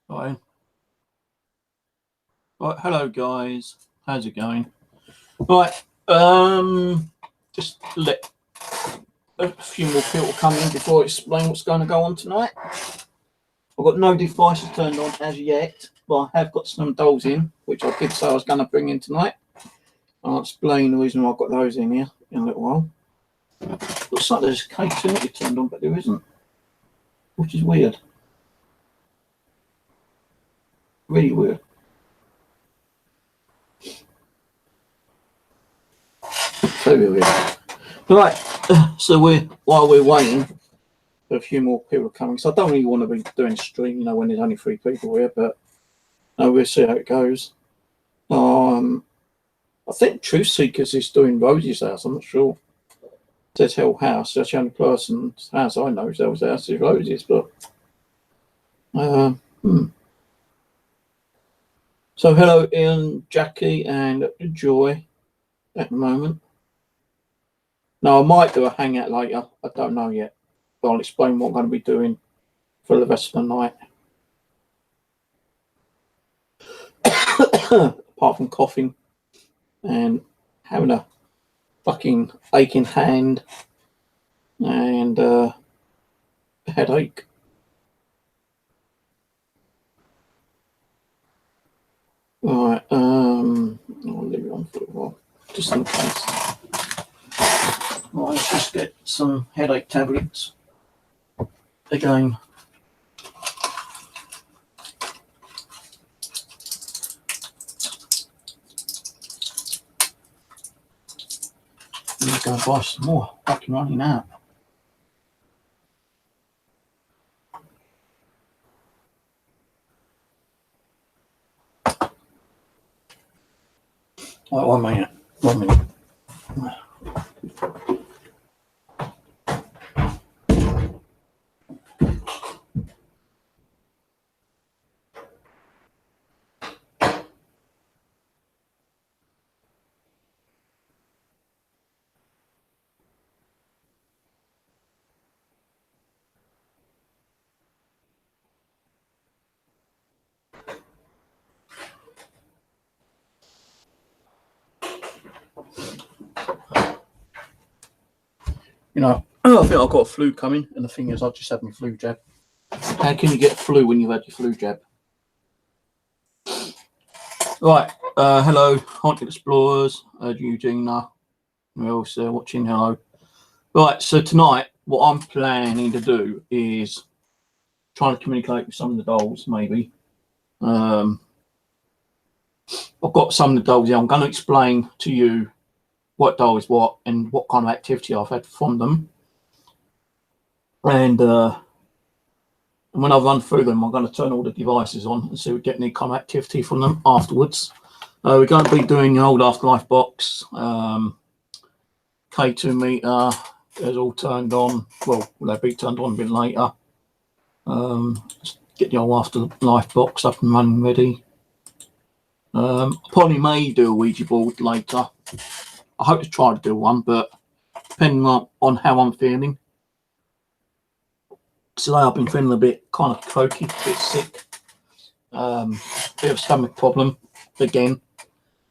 Right. Right, hello guys. How's it going? Right, just let a few more people come in before I explain what's going to go on tonight. I've got no devices turned on as yet, but I have got some dolls in, which I did say I was going to bring in tonight. I'll explain the reason why I've got those in here in a little while. Looks like there's a K2 turned on, but there isn't, which is weird. Really weird. Very weird. Right, so while we're waiting for a few more people coming, so I don't really want to be doing a stream, when there's only 3 people here, but we'll see how it goes. I think Truth Seekers is doing Rosie's house. I'm not sure. It says Hell House. That's the only person's house I know. Hell's house is Rosie's, but So hello, Ian, Jackie, and Joy at the moment. Now I might do a hangout later. I don't know yet, but I'll explain what I'm going to be doing for the rest of the night. Apart from coughing and having a fucking aching hand and a headache. Right, I'll leave it on for a while, just in case. Right, let's just get some headache tablets again. I'm just going to buy some more. Fucking running out. Right, 1 minute. 1 minute. I think I've got a flu coming, and the thing is, I've just had my flu jab. How can you get flu when you've had your flu jab? Right, hello, Haunted Explorers, Eugenia, who else watching, hello. Right, so tonight, what I'm planning to do is trying to communicate with some of the dolls, maybe. I've got some of the dolls here. I'm going to explain to you what doll is what and what kind of activity I've had from them. And when I run through them, I'm going to turn all the devices on and see if we get any kind of activity from them afterwards. We're going to be doing the old Afterlife box. K2 meter is all turned on. Well, they'll be turned on a bit later. Just get the old Afterlife box up and running ready. Probably may do a Ouija board later. I hope to try to do one, but depending on how I'm feeling. Today I've been feeling a bit kind of croaky, a bit sick. Bit of stomach problem again,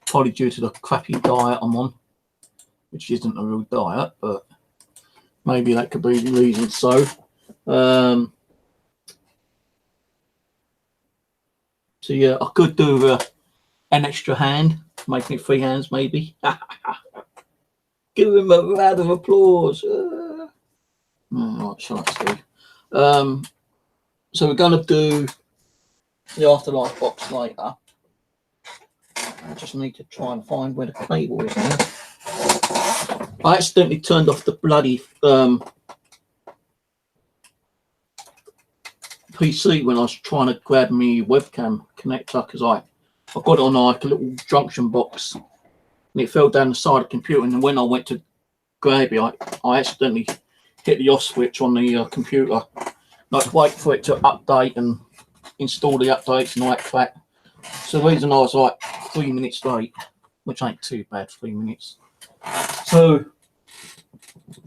probably due to the crappy diet I'm on, which isn't a real diet, but maybe that could be the reason. So, yeah, I could do an extra hand, making it 3 hands maybe. Give him a round of applause. What shall I say? So we're going to do the Afterlife box later. I just need to try and find where the cable is now. I accidentally turned off the bloody PC when I was trying to grab my webcam connector, because I got it on like a little junction box and it fell down the side of the computer, and when I went to grab it, I accidentally hit the off switch on the computer. Like, wait for it to update and install the updates and all that crap. So the reason I was like 3 minutes late, which ain't too bad, 3 minutes. So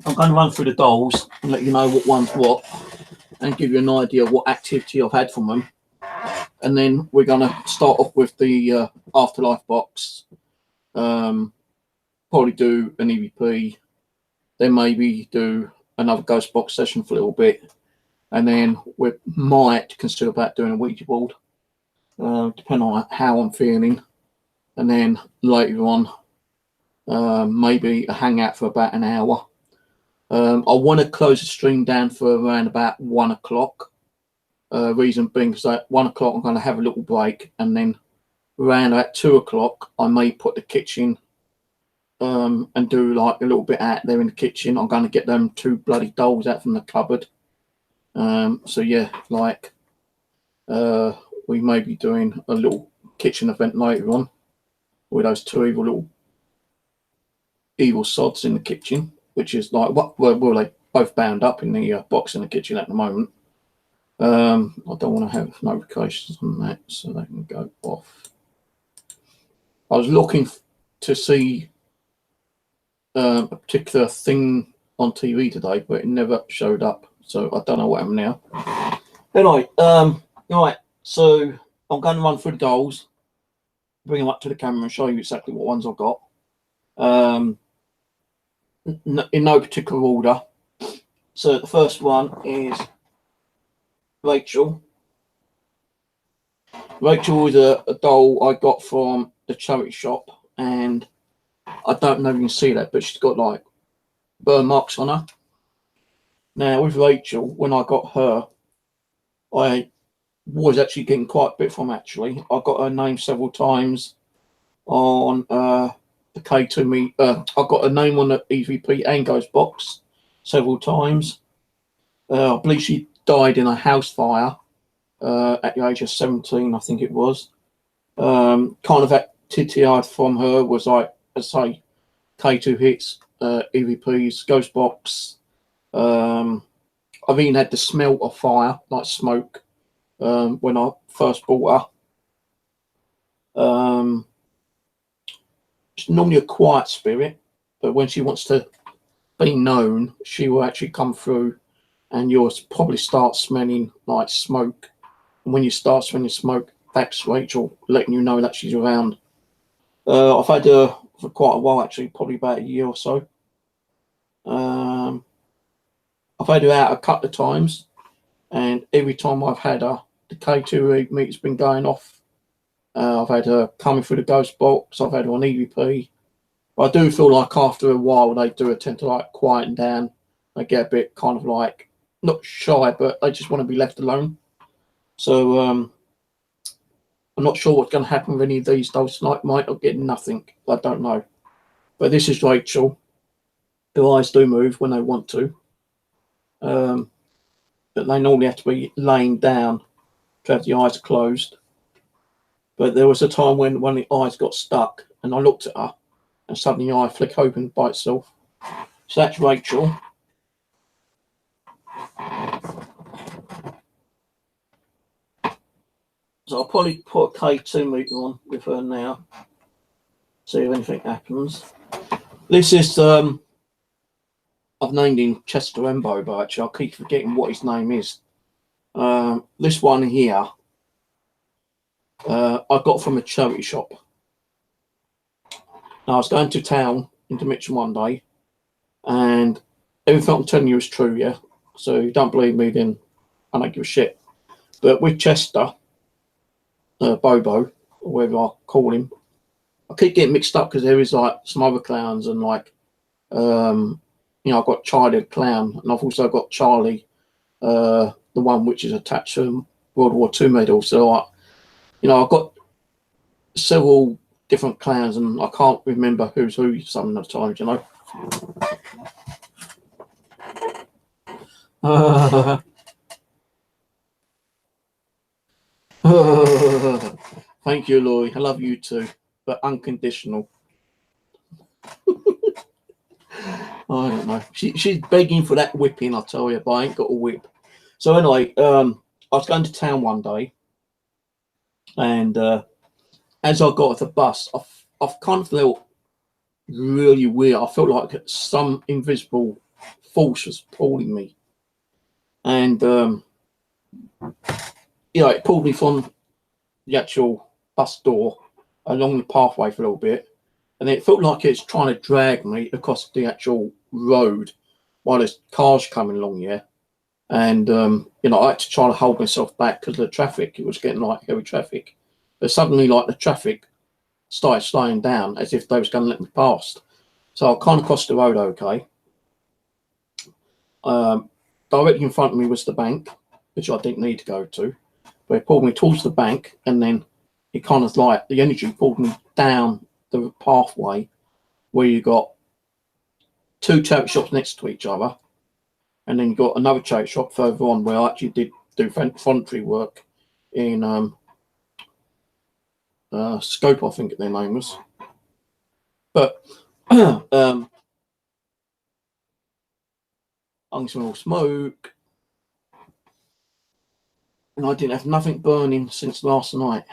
I'm going to run through the dolls and let you know what one's what, and give you an idea of what activity I've had from them. and then we're going to start off with the Afterlife box. Probably do an EVP, then maybe do another ghost box session for a little bit, and then we might consider about doing a Ouija board, depending on how I'm feeling. And then later on, maybe a hangout for about an hour. I want to close the stream down for around about 1 o'clock. Reason being because at 1 o'clock I'm going to have a little break, and then around at 2 o'clock I may put the kitchen and do like a little bit out there in the kitchen. I'm going to get them 2 bloody dolls out from the cupboard. So yeah, like we may be doing a little kitchen event later on with those 2 evil sods in the kitchen, which is like what well they both bound up in the box in the kitchen at the moment. I don't want to have notifications on that, so they can go off. I was looking to see a particular thing on TV today, but it never showed up, so I don't know what happened now. Anyway, right, so I'm going to run through the dolls, bring them up to the camera and show you exactly what ones I've got. In no particular order. So the first one is Rachel. Rachel is a doll I got from the charity shop, and I don't know if you can see that, but she's got like burn marks on her. Now with Rachel, when I got her, I was actually getting quite a bit from actually. I got her name several times on the K2 me. I got her name on the EVP and Ghost box several times. I believe she died in a house fire at the age of 17, I think it was. Kind of activity I had from her was like, as I say, K2 hits, EVPs, Ghost box. I've even had the smell of fire, like smoke, when I first bought her. She's normally a quiet spirit, but when she wants to be known, she will actually come through, and you'll probably start smelling like smoke. And when you start smelling smoke, that's Rachel letting you know that she's around. I've had her for quite a while, actually, probably about a year or so. I've had her out a couple of times, and every time I've had her, the K2 meter's been going off. I've had her coming through the ghost box. I've had her on EVP. But I do feel like after a while they do tend to like quieten down. They get a bit kind of like not shy, but they just want to be left alone. So I'm not sure what's going to happen with any of these dolls tonight. Might not get nothing. I don't know. But this is Rachel. Her eyes do move when they want to. But they normally have to be laying down to have the eyes closed. But there was a time when the eyes got stuck, and I looked at her, and suddenly the eye flicked open by itself. So that's Rachel. So I'll probably put a K2 meter on with her now. See if anything happens. This is I've named him Chester Embo, but actually I keep forgetting what his name is. This one here I got from a charity shop. Now I was going to town into Mitcham one day, and everything I'm telling you is true, yeah. So if you don't believe me, then I don't give a shit. But with Chester, Bobo, or whatever I call him, I keep getting mixed up because there is like some other clowns, and like you know, I've got Charlie the Clown, and I've also got Charlie, the one which is attached to World War II medal. So like, you know, I've got several different clowns, and I can't remember who's who some of the times, you know. Thank you, Laurie. I love you too, but unconditional. I don't know. She's begging for that whipping, I tell you, but I ain't got a whip. So anyway, I was going to town one day, and as I got off the bus, I've kind of felt really weird. I felt like some invisible force was pulling me, and you know, it pulled me from the actual bus door along the pathway for a little bit, and it felt like it's trying to drag me across the actual road while there's cars coming along here. And you know, I had to try to hold myself back because of the traffic. It was getting like heavy traffic, but suddenly like the traffic started slowing down as if they was going to let me past. So I kind of crossed the road okay. Directly in front of me was the bank, which I didn't need to go to, but it pulled me towards the bank, and then it kind of like the energy pulled me down the pathway where you got two charity shops next to each other, and then you got another charity shop further on where I actually did do voluntary work in Scope, I think their name was. But I can smell smoke, and I didn't have nothing burning since last night.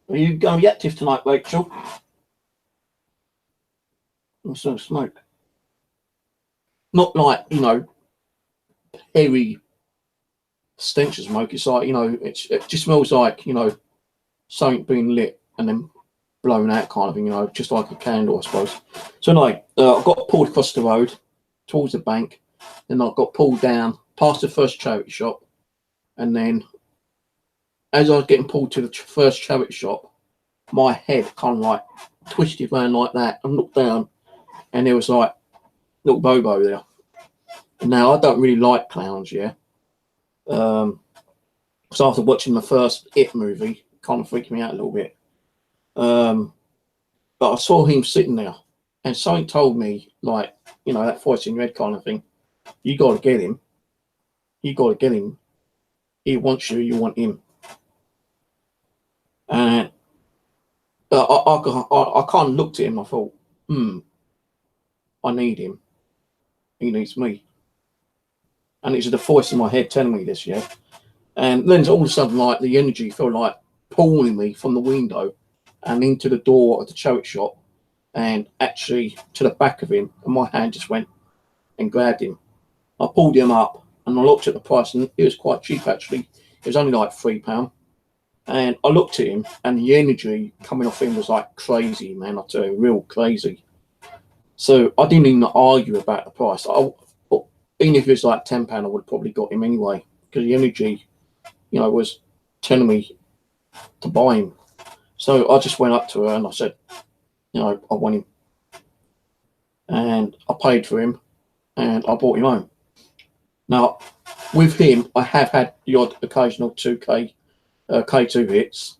Are you going to be active tonight, Rachel? I smell smoke. Not like, you know, hairy stench of smoke. It's like, you know, it just smells like, you know, something being lit and then blown out kind of thing, you know, just like a candle, I suppose. So anyway, I got pulled across the road towards the bank, then I got pulled down past the first charity shop, and then as I was getting pulled to the first charity shop, my head kind of like twisted around like that and looked down, and there was like little Bobo there. Now I don't really like clowns, yeah. So after watching the first It movie, it kind of freaked me out a little bit. But I saw him sitting there, and something told me, like, you know, that voice in your head kind of thing, you got to get him. You got to get him. He wants you, you want him. And I kind of looked at him, and I thought, I need him. He needs me. And it was the voice in my head telling me this, yeah. And then all of a sudden, like, the energy felt like pulling me from the window and into the door of the charity shop, and actually to the back of him, and my hand just went and grabbed him. I pulled him up, and I looked at the price, and it was quite cheap actually. It was only like £3. And I looked at him, and the energy coming off him was like crazy, man. I tell you, real crazy. So I didn't even argue about the price. Even if it was like £10, I would have probably got him anyway, because the energy, you know, was telling me to buy him. So I just went up to her and I said, you know, I want him. And I paid for him, and I brought him home. Now, with him, I have had the odd occasional K2 hits.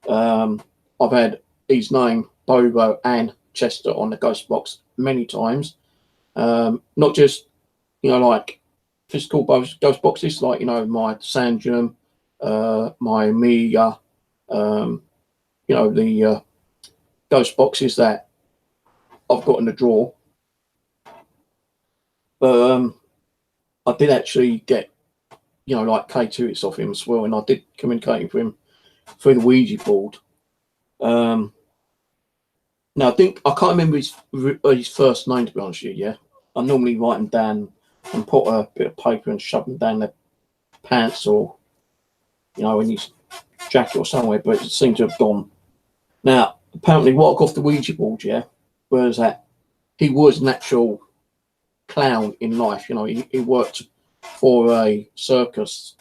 I've had his name, Bobo, and Chester on the ghost box many times. Not just, you know, like physical ghost boxes, like, you know, my Sanjum, my Amiga, you know, the ghost boxes that I've got in the drawer. But I did actually get, you know, like K2 hits off him as well, and I did communicate with him through the Ouija board. Now, I can't remember his first name, to be honest with you, yeah. I normally write them down and put a bit of paper and shove them down their pants, or, you know, in his jacket or somewhere, but it seemed to have gone. Now, apparently what I got off the Ouija board, yeah, was that he was an actual clown in life. You know, he worked for a circus,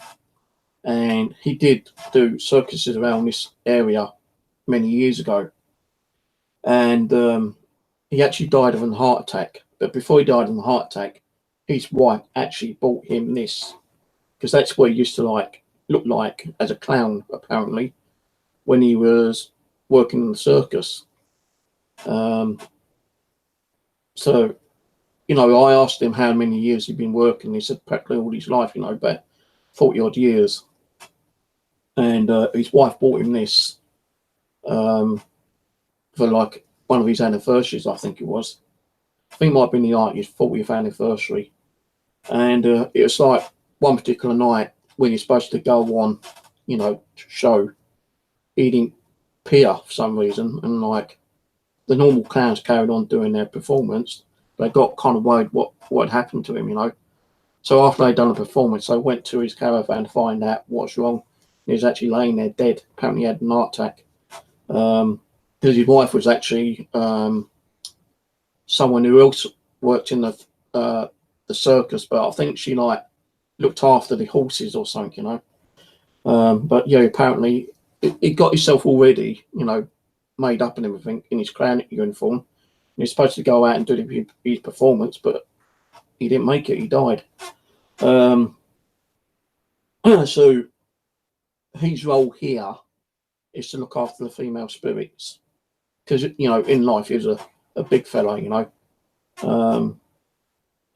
and he did do circuses around this area many years ago. And he actually died of a heart attack. But before he died of a heart attack, his wife actually bought him this, because that's what he used to look like as a clown, apparently, when he was working in the circus. So, you know, I asked him how many years he'd been working. He said practically all his life, you know, about 40 odd years. And his wife bought him this for like one of his anniversaries, I think it was. I think it might have been his 40th anniversary. And it was like one particular night when you're supposed to go on, you know, show. He didn't appear for some reason, and like the normal clowns carried on doing their performance. They got kind of worried what had happened to him, you know. So after they'd done a performance, I went to his caravan to find out what's wrong. He was actually laying there dead. Apparently he had an heart attack. Because his wife was actually someone who else worked in the circus, but I think she like looked after the horses or something, you know. But yeah, apparently he got himself already, you know, made up and everything in his clown uniform. He was supposed to go out and do his performance, but he didn't make it. He died. So his role here is to look after the female spirits, because you know in life he was a big fella, you know,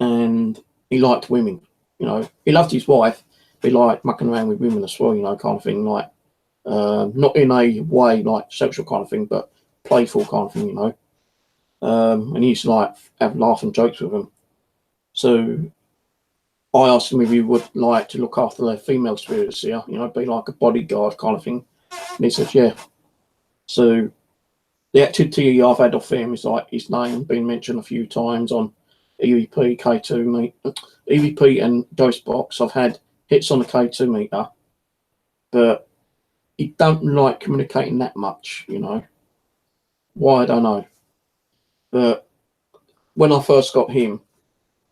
and he liked women. You know, he loved his wife, but he liked mucking around with women as well, you know, kind of thing. Like not in a way like sexual kind of thing, but playful kind of thing, you know. And he used to like have laughing jokes with them. So I asked him if he would like to look after the female spirits here, you know, be like a bodyguard kind of thing. And he said, yeah. So the activity I've had off him is like his name being mentioned a few times on EVP, K2 EVP and Ghostbox. I've had hits on the K2 meter, but he don't like communicating that much, you know. Why, I don't know. But when I first got him,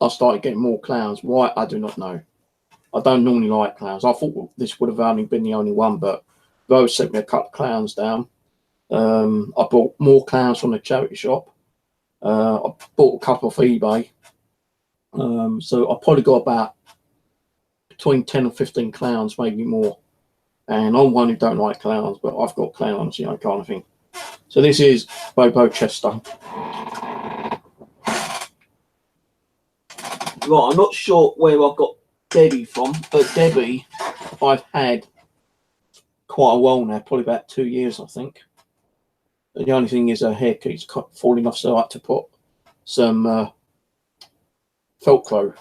I started getting more clowns. Why, I do not know. I don't normally like clowns. I thought this would have only been the only one, but Rose sent me a couple of clowns down. I bought more clowns from the charity shop. I bought a couple off eBay. So I probably got about between 10 and 15 clowns, maybe more. And I'm one who don't like clowns, but I've got clowns, you know, kind of thing. So this is Bobo Chester. Right, I'm not sure where I got Debbie from, but Debbie I've had quite a while now, probably about 2 years, I think. The only thing is her hair keeps falling off, so I had to put some Velcro to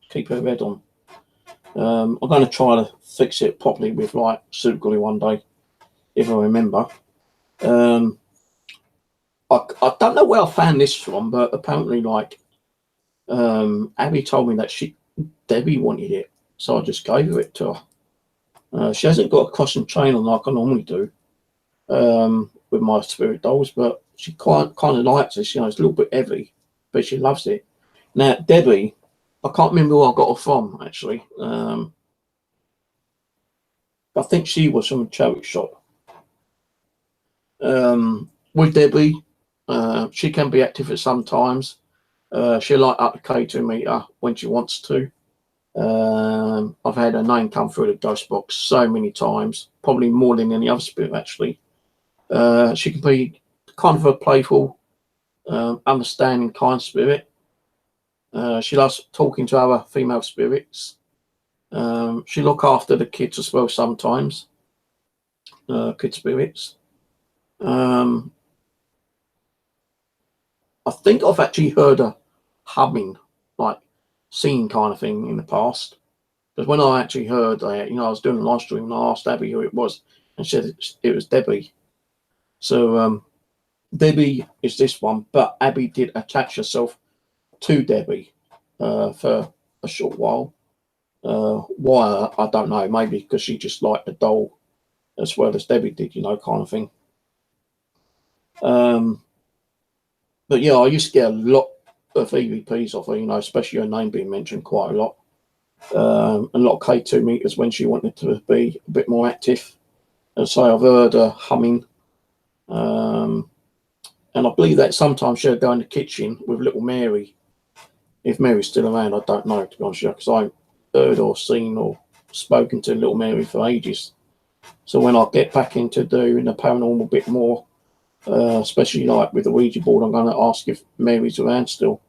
keep her head on. I'm going to try to fix it properly with like super glue one day, if I remember. I don't know where I found this from, but apparently like Abby told me that Debbie wanted it, so I just gave her it to her. She hasn't got a cross and chain on like I normally do with my spirit dolls, but she kind of likes this. You know, it's a little bit heavy, but she loves it. Now Debbie, I can't remember where I got her from actually. I think she was from a charity shop. With Debbie, she can be active at some times. She'll light up the K2 meter when she wants to. I've had her name come through the ghost box so many times, probably more than any other spirit actually. She can be kind of a playful, understanding kind spirit. She loves talking to other female spirits. She look after the kids as well sometimes, kid spirits. I think I've actually heard her humming, like singing kind of thing in the past. Because when I actually heard that, you know, I was doing a live stream and I asked Abby who it was, and she said it was Debbie. So Debbie is this one, but Abby did attach herself to Debbie for a short while. Why, I don't know. Maybe because she just liked the doll as well as Debbie did, you know, kind of thing. But yeah, I used to get a lot of EVPs off her, you know, especially her name being mentioned quite a lot. A lot of K2 meters when she wanted to be a bit more active. And so I've heard her humming. And I believe that sometimes she'll go in the kitchen with little Mary. If Mary's still around, I don't know, to be honest with you, because I haven't heard or seen or spoken to little Mary for ages. So when I get back into doing the paranormal a bit more, especially like with the Ouija board, I'm going to ask if Mary's around still.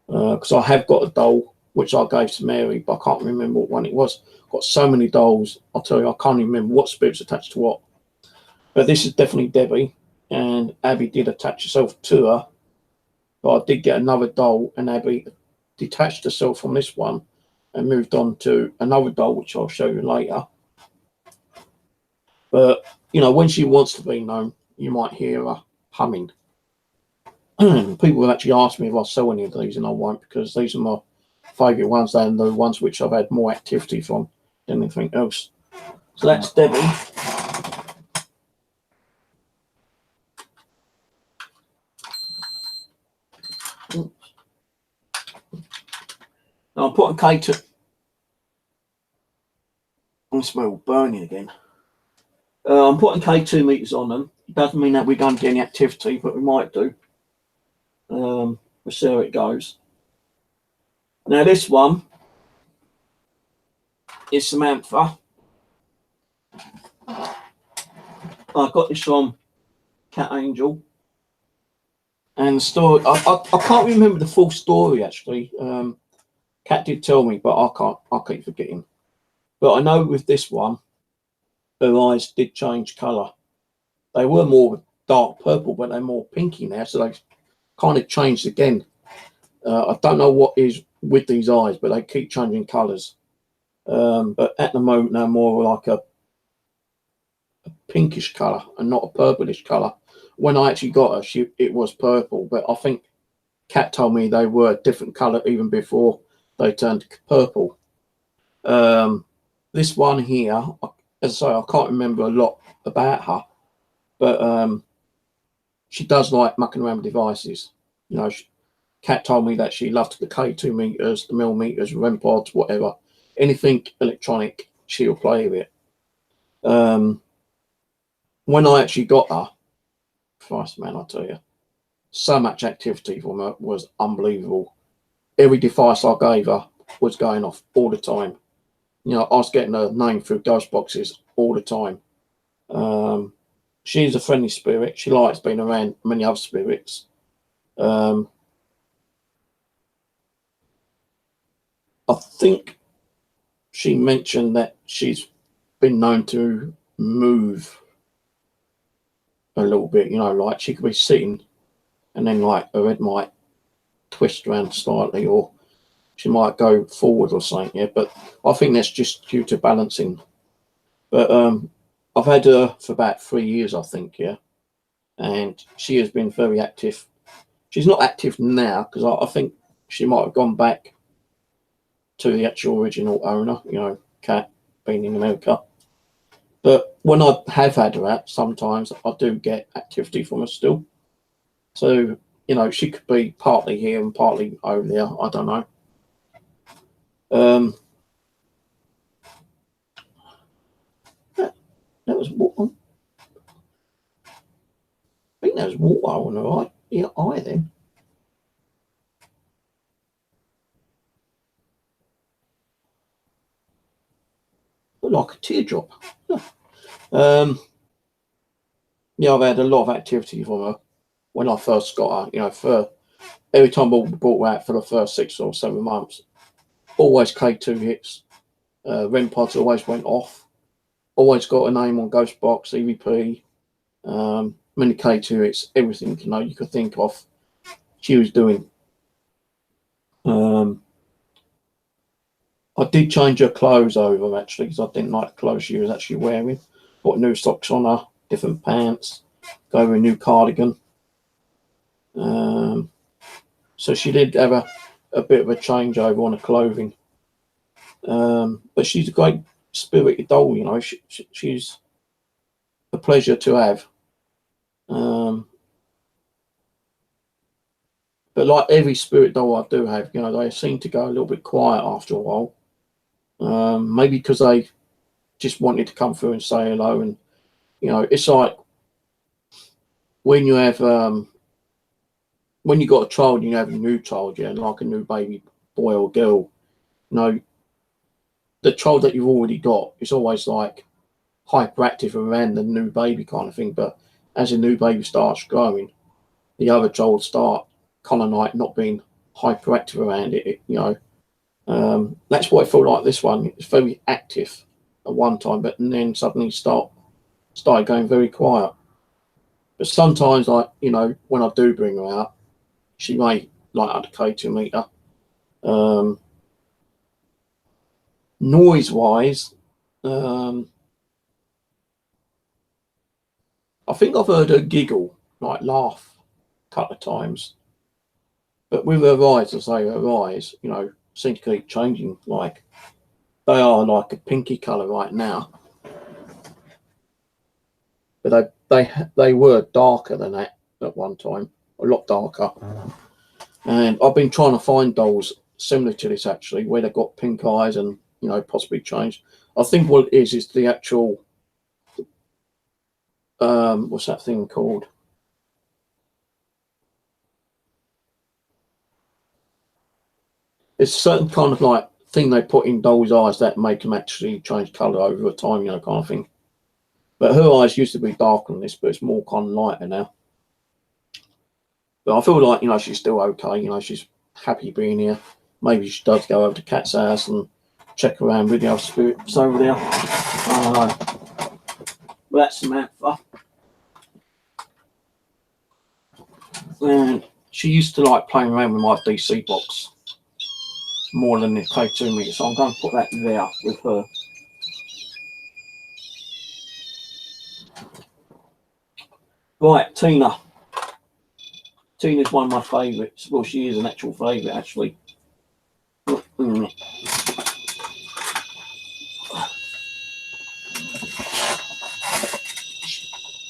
Because I have got a doll which I gave to Mary, but I can't remember what one it was. I've got so many dolls, I'll tell you, I can't even remember what spirit's attached to what. But this is definitely Debbie, and Abby did attach herself to her. But I did get another doll, and Abby detached herself from this one and moved on to another doll, which I'll show you later. But, you know, when she wants to be known, you might hear her humming. People have actually asked me if I sell any of these, and I won't, because these are my favourite ones than the ones which I've had more activity from than anything else. So that's Debbie. Now I'm putting K2. I smell burning again. I'm putting K2 meters on them. It doesn't mean that we're going to get any activity, but we might do. We'll see how it goes. Now this one is Samantha. I got this from Cat Angel. And the story, I can't remember the full story actually. Cat did tell me, but I keep forgetting. But I know with this one, her eyes did change colour. They were more dark purple, but they're more pinky now, so they kind of changed again. I don't know what is with these eyes, but they keep changing colours. But at the moment, they're more like a pinkish colour and not a purplish colour. When I actually got her, it was purple, but I think Cat told me they were a different colour even before they turned purple. This one here, as I say, I can't remember a lot about her, but she does like mucking around with devices. You know, Cat told me that she loved the K2 meters, the millimeters, REM pods, whatever, anything electronic, she'll play with it. When I actually got her, Christ, man, I tell you, so much activity from her was unbelievable. Every device I gave her was going off all the time. You know, I was getting her name through ghost boxes all the time. She's a friendly spirit. She likes being around many other spirits. I think she mentioned that she's been known to move a little bit, you know, like she could be sitting and then like her head might twist around slightly, or she might go forward or something, yeah, but I think that's just due to balancing. But I've had her for about 3 years, I think, yeah, and she has been very active. She's not active now because I think she might have gone back to the actual original owner, you know, Cat being in America. But when I have had her out, sometimes I do get activity from her still. So, you know, she could be partly here and partly over there. I don't know. That was water. I think that was water on her eye then. Looked like a teardrop. Yeah, I've had a lot of activity from her when I first got her. You know, for every time I bought her out for the first 6 or 7 months, always K2 hits. REM pods always went off. Always got a name on Ghostbox, EVP, many K2 hits, everything, you know, you could think of. She was doing. I did change her clothes over actually because I didn't like the clothes she was actually wearing. Put new socks on her, different pants, go with a new cardigan. So she did have a bit of a changeover on her clothing. But she's a great spirited doll, you know. She's a pleasure to have. But like every spirit doll I do have, you know, they seem to go a little bit quiet after a while. Maybe because they just wanted to come through and say hello. And, you know, it's like when you have, when you got a child and you have a new child, yeah, like a new baby boy or girl, you know, the child that you've already got is always like hyperactive around the new baby kind of thing. But as a new baby starts growing, the other child start kind of like not being hyperactive around it, you know. That's why I feel like this one is very active at one time, but then suddenly started going very quiet. But sometimes, like, you know, when I do bring her out, she may like under K2 meter. Noise wise, I think I've heard her giggle, like laugh a couple of times. But with her eyes, I say her eyes, you know, seem to keep changing. Like, they are like a pinky colour right now, but they were darker than that at one time, a lot darker. And I've been trying to find dolls similar to this actually, where they've got pink eyes and, you know, possibly changed. I think what it is the actual what's that thing called? It's a certain kind of like thing they put in dolls' eyes that make them actually change colour over time, you know, kind of thing. But her eyes used to be darker than this, but it's more kind of lighter now. But I feel like, you know, she's still okay. You know, she's happy being here. Maybe she does go over to Cat's house and check around with the other spirits over there. I don't know. But that's Samantha. And she used to like playing around with my DC box more than the K2 meter, so I'm going to put that there with her. Right, Tina. Tina's one of my favourites. Well, she is an actual favourite, actually.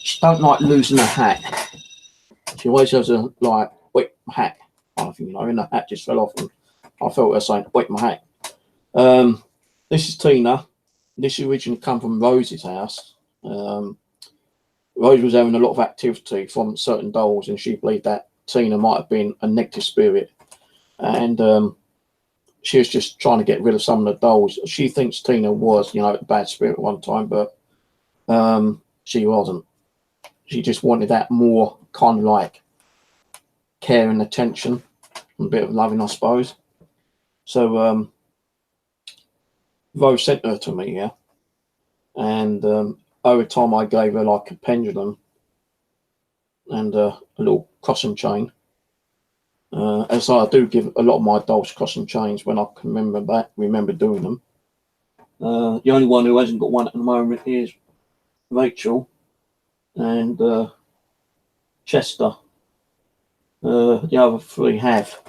She don't like losing a hat. She always has a, like, wait, my hat. I think, you know, and the hat just fell off, and I felt her saying, wait, my hat. This is Tina. This originally come from Rose's house. Rose was having a lot of activity from certain dolls, and she believed that Tina might have been a negative spirit, and she was just trying to get rid of some of the dolls. She thinks Tina was, you know, a bad spirit at one time, but she wasn't. She just wanted that more kind of like care and attention, and a bit of loving, I suppose. So Rose sent her to me, yeah, and over time I gave her like a pendulum and a little crossing chain. And so I do give a lot of my dolls crossing chains when I can remember doing them. The only one who hasn't got one at the moment is Rachel and Chester. The other three have.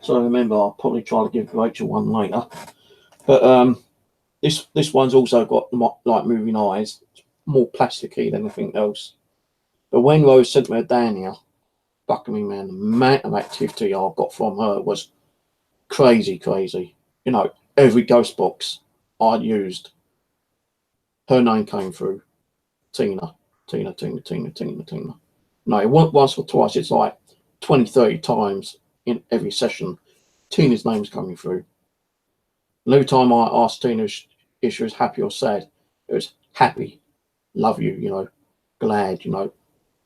So remember, I'll probably try to give Rachel one later. But this one's also got like moving eyes. It's more plasticky than anything else. But when Rose sent me down here, fuck me, man, the amount of activity I got from her was crazy. You know, every ghost box I used, her name came through. Tina. No, it wasn't once or twice, it's like 20, 30 times in every session. Tina's name's coming through. And every time I asked Tina if she was happy or sad, it was happy, love you, you know, glad, you know.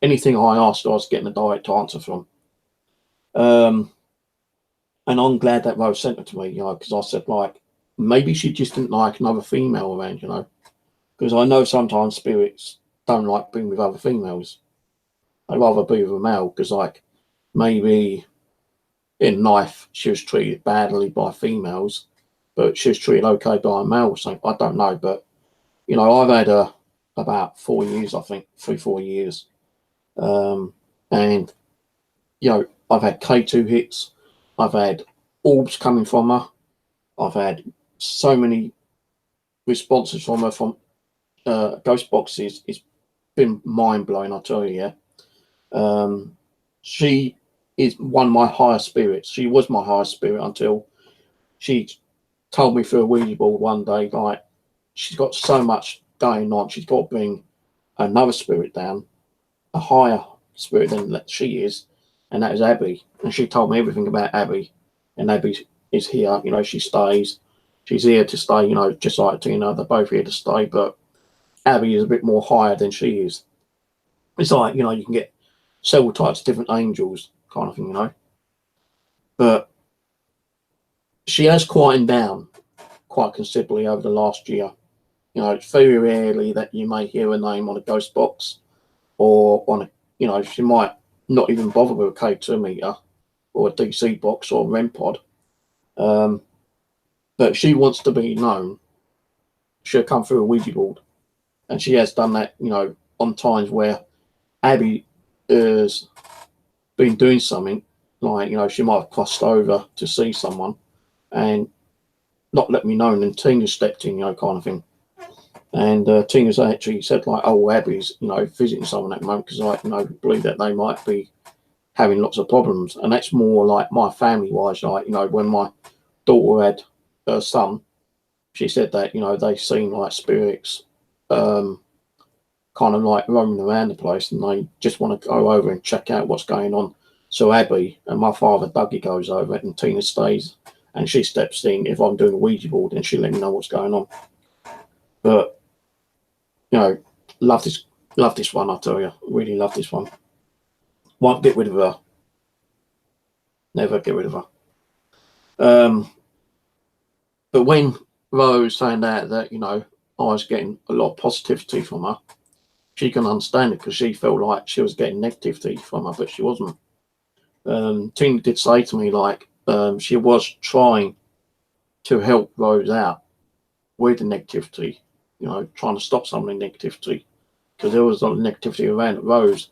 Anything I asked, I was getting a direct answer from. And I'm glad that Rose sent it to me, you know, because I said, like, maybe she just didn't like another female around, you know, because I know sometimes spirits don't like being with other females. They'd rather be with a male, because, like, maybe in life she was treated badly by females, but she was treated okay by a male or something. I don't know, but, you know, I've had her about 4 years, I think, 3-4 years. And, you know, I've had K2 hits, I've had orbs coming from her, I've had so many responses from her from ghost boxes. It's been mind-blowing, I tell you, yeah. She is one of my highest spirits. She was my highest spirit until she told me through a Ouija board one day, like, she's got so much going on, she's got to bring another spirit down, a higher spirit than that she is, and that is Abby. And she told me everything about Abby, and Abby is here, you know, she stays, she's here to stay, you know, just like Tina, they're both here to stay, but Abby is a bit more higher than she is. It's like, you know, you can get several types of different angels kind of thing, you know, but she has quietened down quite considerably over the last year. You know, it's very rarely that you may hear a name on a ghost box, or on a, you know, she might not even bother with a K2 meter or a DC box or a REM pod. But she wants to be known. She'll come through a Ouija board, and she has done that, you know, on times where Abby has been doing something, like, you know, she might have crossed over to see someone, and not let me know. And then Tina stepped in, kind of thing. And Tina's actually said, like, oh, Abby's, visiting someone at the moment because I, believe that they might be having lots of problems. And that's more like my family wise, like, when my daughter had her son, she said that, they seen like spirits kind of like roaming around the place, and they just want to go over and check out what's going on. So Abby and my father Dougie goes over, and Tina stays, and she steps in if I'm doing a Ouija board, and she let me know what's going on. But love this one, I tell you, really love this one. Won't get rid of her. Never get rid of her. But when Rose found out that I was getting a lot of positivity from her, she can understand it because she felt like she was getting negativity from her, but she wasn't. Tina did say to me like she was trying to help Rose out with the negativity, trying to stop some of the negativity, because there was a lot of negativity around Rose,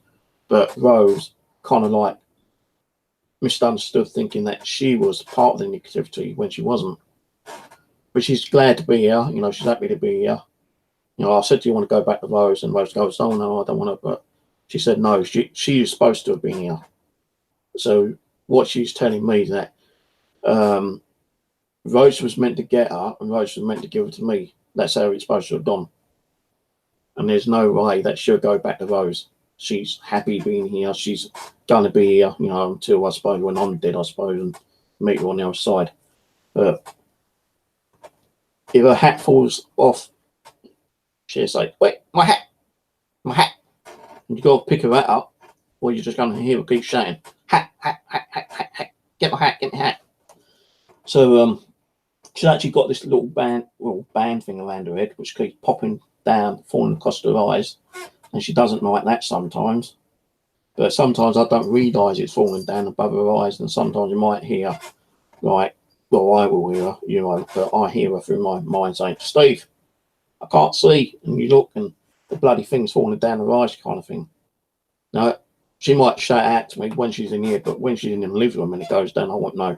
but Rose kind of like misunderstood, thinking that she was part of the negativity when she wasn't. But she's glad to be here, she's happy to be here. I said, do you want to go back to Rose? And Rose goes, oh no, I don't want to. But she said no, she is supposed to have been here. So what she's telling me is that Rose was meant to get her, and Rose was meant to give her to me. That's how it's supposed to have gone. And there's no way that she'll go back to Rose. She's happy being here. She's going to be here, until I suppose when I'm dead, I suppose, and meet her on the other side. But if her hat falls off, she'll say, wait, my hat. And you got to pick her hat up, or you're just going to hear her keep shouting, hat, get my hat. So she's actually got this little band thing around her head, which keeps popping down, falling across her eyes, and she doesn't like that sometimes. But sometimes I don't realise it's falling down above her eyes, and sometimes you might hear, like, well, I will hear her, but I hear her through my mind saying, Steve, I can't see. And you look, and the bloody thing's falling down her eyes, kind of thing. Now, she might shout out to me when she's in here, but when she's in the living room and it goes down, I won't know.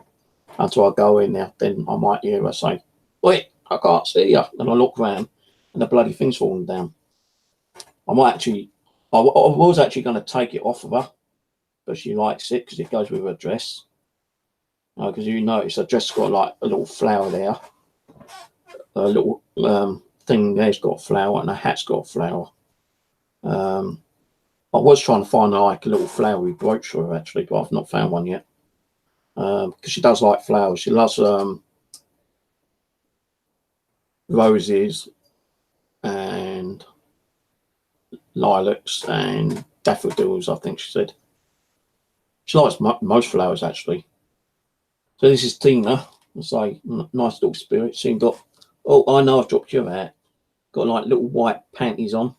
Until I go in there, then I might hear her say, wait, I can't see you. And I look around, and the bloody thing's falling down. I was actually going to take it off of her, but she likes it because it goes with her dress. Because you notice her dress got like a little flower there. A little thing there's got a flower, and her hat's got a flower. I was trying to find like a little flowery brooch for her actually, but I've not found one yet. Because she does like flowers. She loves roses and lilacs and daffodils, I think she said. She likes most flowers actually. So this is Tina. It's like nice little spirit. She got, oh, I know I've dropped your hat. Got like little white panties on.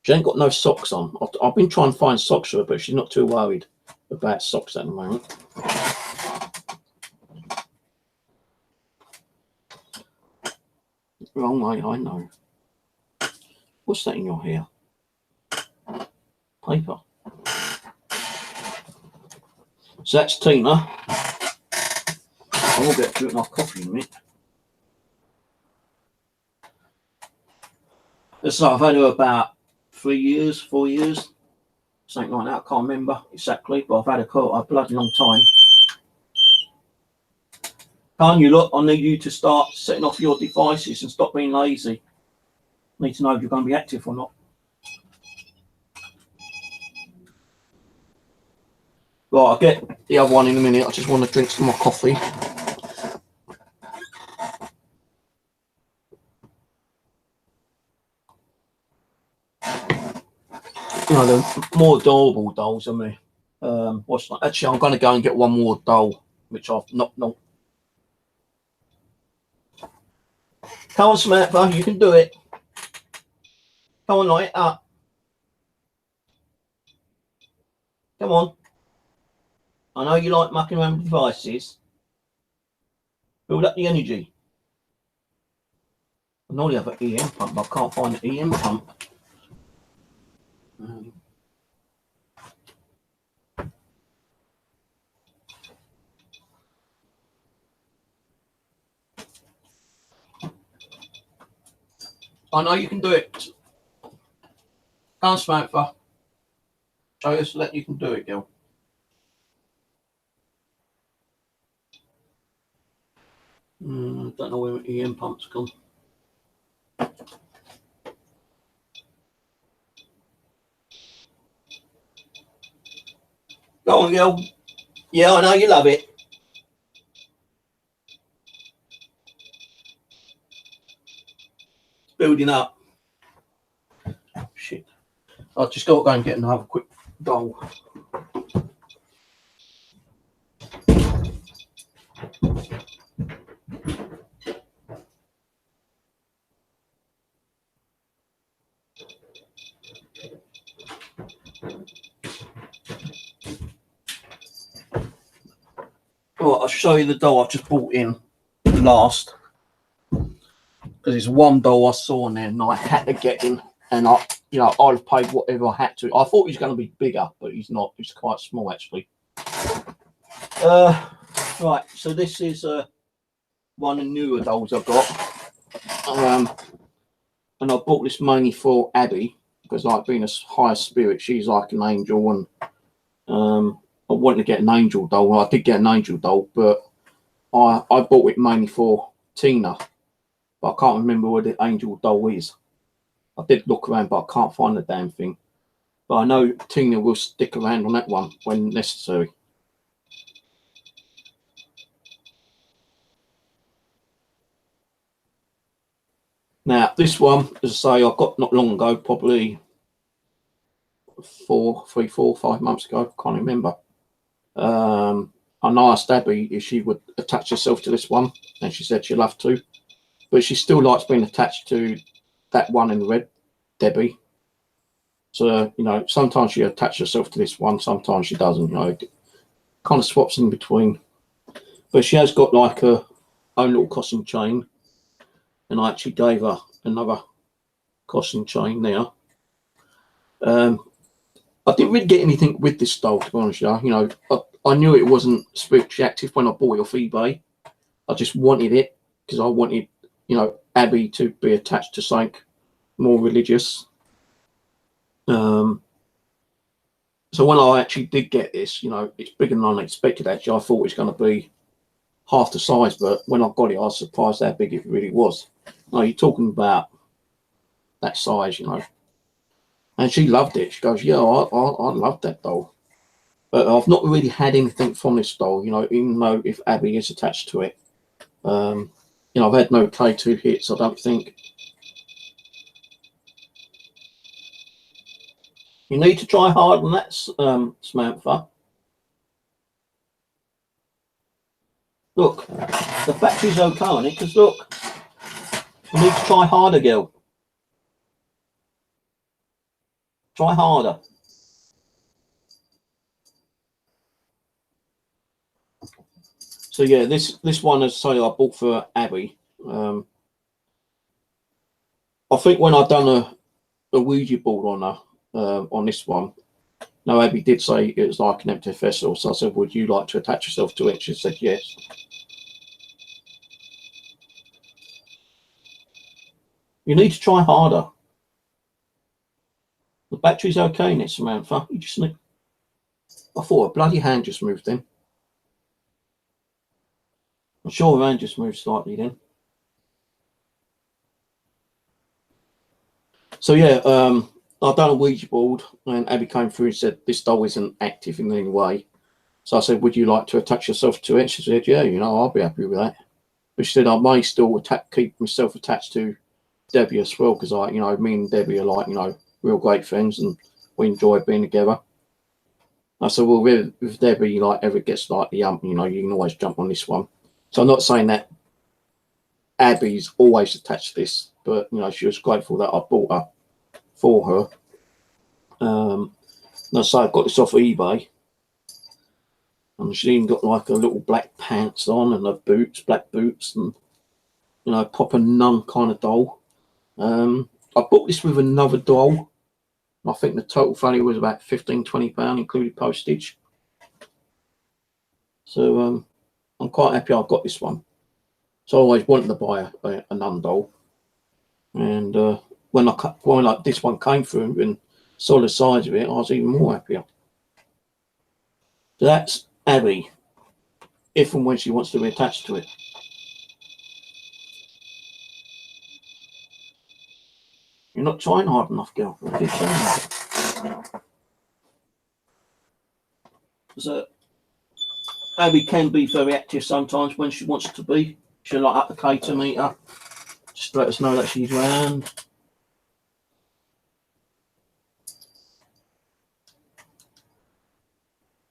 She ain't got no socks on. I've been trying to find socks for her, but she's not too worried about socks at the moment. Wrong way, I know. What's that in your hair? Paper. So that's Tina. I will get to drink my coffee in a minute. So I've had her about 3 years, 4 years, something like that. I can't remember exactly, but I've had her a bloody long time. Can't you look? I need you to start setting off your devices and stop being lazy. I need to know if you're going to be active or not. Right, I'll get the other one in a minute. I just want to drink some more coffee. The more adorable dolls are me. Actually, I'm going to go and get one more doll, which I've not. Come on, Samantha, you can do it. Come on, light up. Come on. I know you like mucking around with devices. Build up the energy. I normally have an EM pump, but I can't find the EM pump. I know you can do it. Go on, Samantha. Show us that you can do it, girl. Don't know where the EM pump's gone. Go on, girl. Yeah, I know you love it. It's building up. Shit. I've just got to go and get another quick bowl. Right, I'll show you the doll I've just bought in last. Because it's one doll I saw in there and I had to get in. And I'd have paid whatever I had to. I thought he was going to be bigger, but he's not. He's quite small, actually. Right, so this is one of the newer dolls I've got. And I bought this mainly for Abby, because like being a higher spirit, she's like an angel, and I wanted to get an angel doll. Well, I did get an angel doll, but I bought it mainly for Tina, but I can't remember where the angel doll is. I did look around, but I can't find the damn thing. But I know Tina will stick around on that one when necessary. Now, this one, as I say, I got not long ago, probably 4, 5 months ago. Can't remember. I asked Abby if she would attach herself to this one, and she said she'd love to. But she still likes being attached to that one in red, Debbie. So, sometimes she attaches herself to this one, sometimes she doesn't, it kind of swaps in between. But she has got like her own little costume chain, and I actually gave her another costume chain there. I didn't really get anything with this doll, to be honest with you. I knew it wasn't spiritually active when I bought it off eBay. I just wanted it because I wanted, Abby to be attached to something more religious. So when I actually did get this, it's bigger than I expected. Actually, I thought it was going to be half the size, but when I got it, I was surprised how big it really was. You're talking about that size, And she loved it. She goes, "Yeah, I love that doll." But I've not really had anything from this doll, even though if Abby is attached to it. I've had no K2 hits, I don't think. You need to try hard on that, Samantha. Look, the battery's okay on it, because look, you need to try harder, girl. Try harder. So yeah, this one, as I say, I bought for Abby. I think when I've done a Ouija board on her, on this one, no, Abby did say it was like an empty vessel. So I said, "Would you like to attach yourself to it?" She said yes. You need to try harder. The battery's okay in it, Samantha. You just need... I thought a bloody hand just moved in. I'm sure her hand just moved slightly then. So yeah, I've done a Ouija board, and Abby came through and said this doll isn't active in any way. So I said, "Would you like to attach yourself to it?" She said, "Yeah, I'll be happy with that." But she said, "I may still keep myself attached to Debbie as well, because me and Debbie are like, real great friends, and we enjoy being together." I said, "Well, if Debbie ever gets the ump, you can always jump on this one." So I'm not saying that Abby's always attached to this, but she was grateful that I bought her for her. And so I got this off of eBay, and she even got like a little black pants on and her boots, black boots, and proper nun kind of doll. I bought this with another doll. I think the total value was about £15–20, including postage. So I'm quite happy I got this one. So I always wanted to buy a nun doll. And when like this one came through and saw the size of it, I was even more happier. So that's Abby, if and when she wants to be attached to it. You're not trying hard enough, girl. I keep saying that. So Abby can be very active sometimes when she wants to be. She'll like up the cater meter, just to let us know that she's around.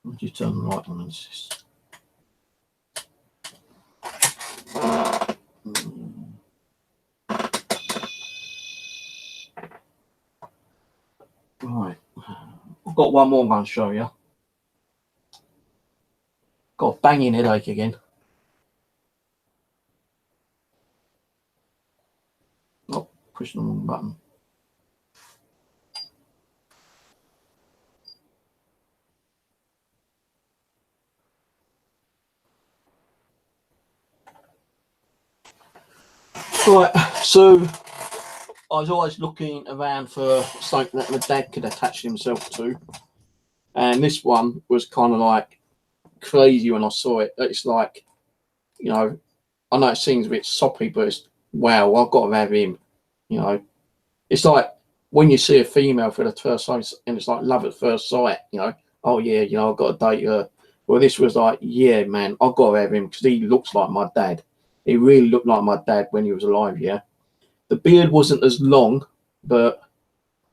Would you turn the light on and just... Right, I've got one more I'm going to show you. Got a banging headache again. Oh, pushing the wrong button. Right, so I was always looking around for something that my dad could attach himself to, and this one was kind of like crazy when I saw it. It's like, you know, I know it seems a bit soppy, but it's, wow, I've got to have him. You know, it's like when you see a female for the first time, and it's like love at first sight. You know, oh yeah, you know, I've got to date her. Well, this was like, yeah, man, I've got to have him because he looks like my dad. He really looked like my dad when he was alive. Yeah, the beard wasn't as long, but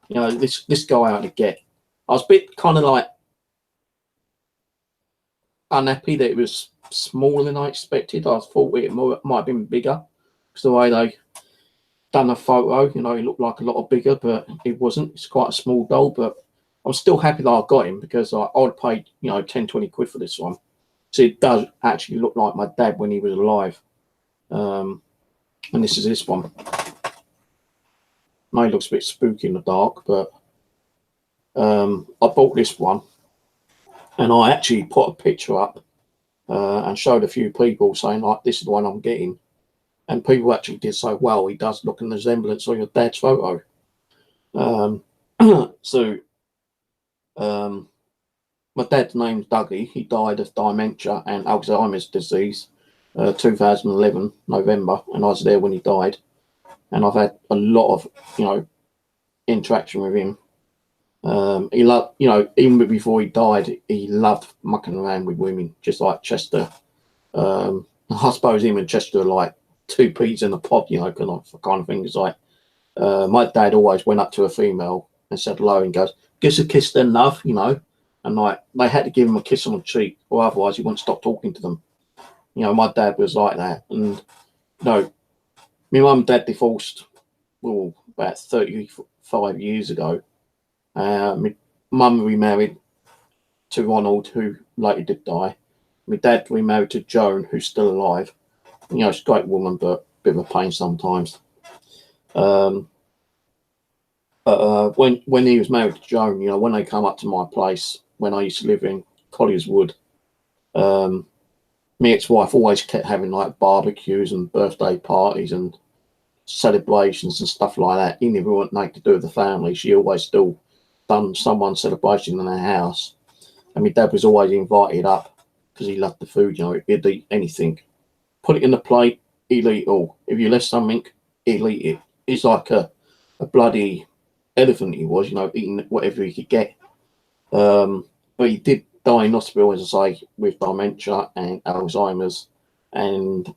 you know, this guy out to get. I was a bit kind of like unhappy that it was smaller than I expected. I thought it might have been bigger because the way they done a photo, you know, he looked like a lot bigger, but it wasn't. It's quite a small doll, but I'm still happy that I got him because I would pay, you know, 10, 20 quid for this one. So it does actually look like my dad when he was alive. And this is this one. Now he looks a bit spooky in the dark, but I bought this one and I actually put a picture up and showed a few people saying like, this is the one I'm getting. And people actually did say, well, he does look in the resemblance of your dad's photo. My dad's name's Dougie. He died of dementia and Alzheimer's disease, 2011, November, and I was there when he died. And I've had a lot of, you know, interaction with him. He loved, you know, even before he died, he loved mucking around with women, just like Chester. I suppose him and Chester are like two peas in a pod, you know, kind of thing. It's like my dad always went up to a female and said hello and goes, "Give us a kiss then, love," you know. And like they had to give him a kiss on the cheek, or otherwise he wouldn't stop talking to them. You know, my dad was like that. And you know, my mum and dad divorced about 35 years ago. My mum remarried to Ronald, who later did die. My dad remarried to Joan, who's still alive. You know, she's a great woman, but a bit of a pain sometimes. But when he was married to Joan, you know, when they come up to my place when I used to live in Colliers Wood, my ex-wife always kept having like barbecues and birthday parties and celebrations and stuff like that. He never wanted nothing to do with the family. She always still done someone's celebration in their house. And my dad was always invited up because he loved the food, you know, he'd eat anything. Put it in the plate, he'll eat it all. If you left something, he'll eat it. He's like a bloody elephant, he was, you know, eating whatever he could get. But he did die in hospital, as I say, with dementia and Alzheimer's. And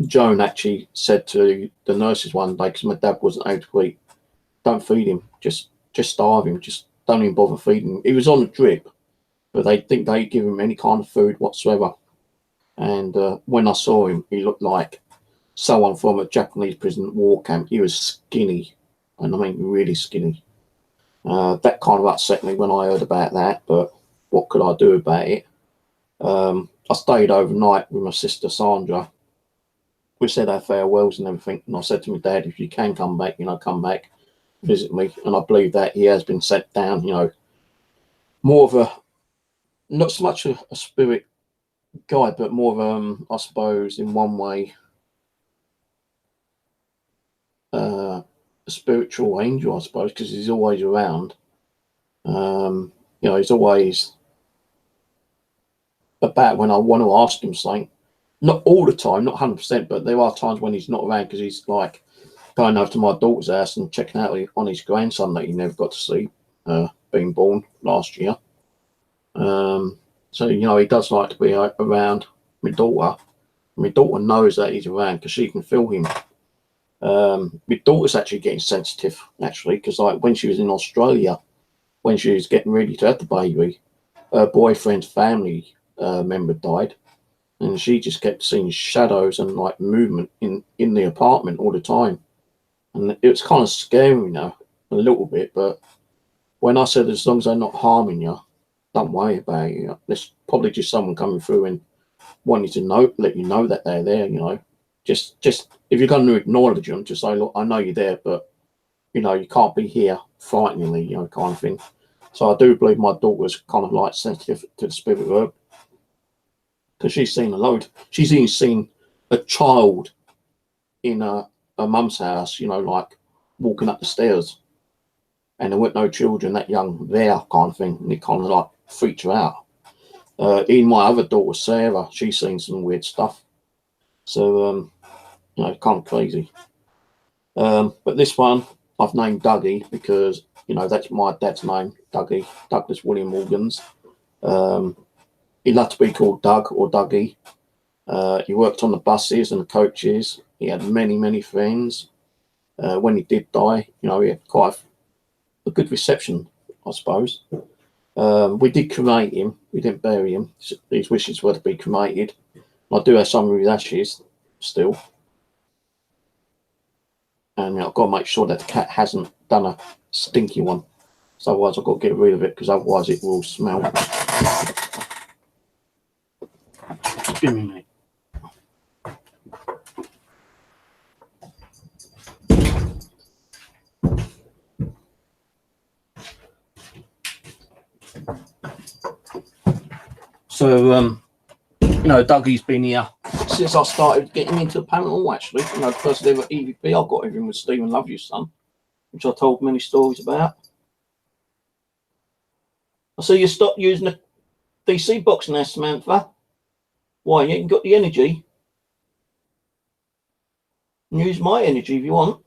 Joan actually said to the nurses one day, because my dad wasn't able to eat, don't feed him, just starve him, just don't even bother feeding him. He was on a drip, but they think they give him any kind of food whatsoever. And when I saw him, he looked like someone from a Japanese prison war camp. He was skinny, and I mean really skinny. That kind of upset me when I heard about that, but what could I do about it? I stayed overnight with my sister Sandra. We said our farewells and everything, and I said to my dad, if you can come back, you know, come back, visit me. And I believe that he has been set down, you know, more of a, not so much a spirit guide, but more of I suppose in one way, a spiritual angel, I suppose, because he's always around. You know, he's always about when I want to ask him something. Not all the time, not 100%, but there are times when he's not around because he's like going over to my daughter's house and checking out on his grandson that he never got to see, being born last year. So, you know, he does like to be around my daughter. My daughter knows that he's around because she can feel him. My daughter's actually getting sensitive, actually, because like when she was in Australia, when she was getting ready to have the baby, her boyfriend's family member died, and she just kept seeing shadows and like movement in the apartment all the time, and it was kind of scary now a little bit. But when I said as long as they're not harming you, don't worry about it. There's probably just someone coming through and wanting to let you know that they're there. You know, just if you're going to acknowledge them, just say, look, I know you're there, but you know, you can't be here frighteningly, you know, kind of thing. So I do believe my daughter's kind of like sensitive to the spirit world, because she's seen a load. She's even seen a child in her mum's house, you know, like walking up the stairs, and there weren't no children that young there, kind of thing, and it kind of like freaked her out. Even my other daughter, Sarah, she's seen some weird stuff. So, you know, kind of crazy. But this one I've named Dougie because, you know, that's my dad's name, Dougie, Douglas William Morgans. He loved to be called Doug or Dougie. He worked on the buses and the coaches. He had many, many friends. When he did die, you know, he had quite a good reception, I suppose. We did cremate him. We didn't bury him. His wishes were to be cremated. I do have some of his ashes still. And you know, I've got to make sure that the cat hasn't done a stinky one. So otherwise I've got to get rid of it, because otherwise it will smell. Give me a minute. So, you know, Dougie's been here since I started getting into the panel, actually. You know, the first ever EVP I got with him was Stephen Loveview's son, which I told many stories about. I see you stopped using the DC box now, Samantha. Why? You ain't got the energy? Use my energy if you want.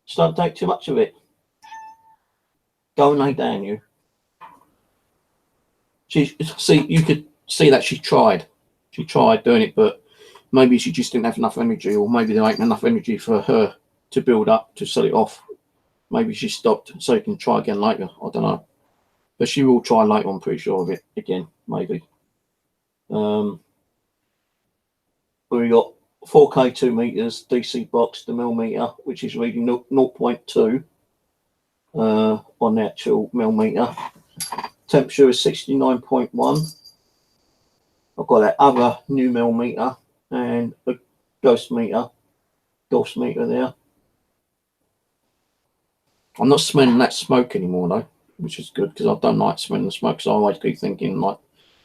Just don't take too much of it. Go and lay down, you. See, you could see that she tried. She tried doing it, but maybe she just didn't have enough energy, or maybe there ain't enough energy for her to build up to set it off. Maybe she stopped so you can try again later. I don't know. But she will try later, I'm pretty sure of it again, maybe. We got 4K 2 meters DC box, the millimeter, which is reading 0.2 on the actual millimeter. Temperature is 69.1. I've got that other new millimeter and a ghost meter there. I'm not smelling that smoke anymore though, which is good, because I don't like smelling the smoke, so I always keep thinking like,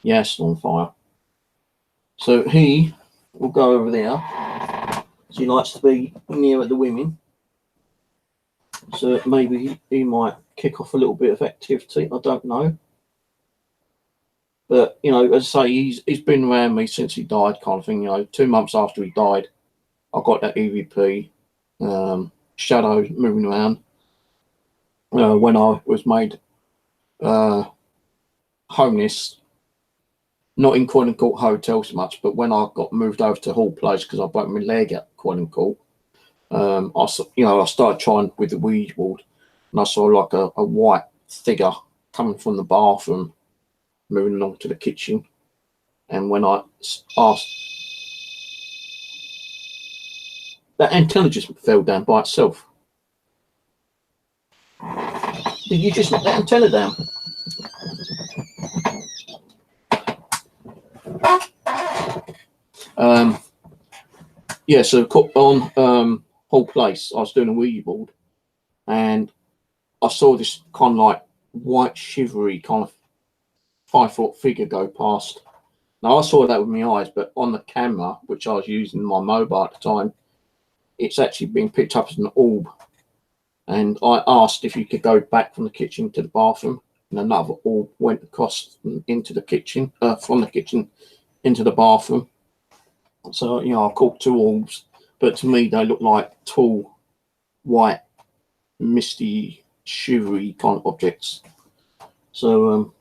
yeah, it's on fire. So he will go over there. He likes to be near the women, so maybe he might kick off a little bit of activity. I don't know. But, you know, as I say, he's been around me since he died, kind of thing. You know, 2 months after he died, I got that EVP, shadows moving around. When I was made homeless, not in Croydon Court Hotel so much, but when I got moved over to Hall Place because I broke my leg at Croydon Court, I started trying with the Ouija board, and I saw like a white figure coming from the bathroom, moving along to the kitchen. And when I asked, that antenna just fell down by itself. Did you just knock that antenna down? Yeah, so on Hall Place, I was doing a Ouija board, and I saw this kind of like white shivery kind of 5-foot figure go past. Now I saw that with my eyes, but on the camera, which I was using my mobile at the time, it's actually been picked up as an orb. And I asked if you could go back from the kitchen to the bathroom, and another orb went across into the kitchen, from the kitchen into the bathroom. So, you know, I caught 2 orbs, but to me they look like tall, white, misty, shivery kind of objects. So,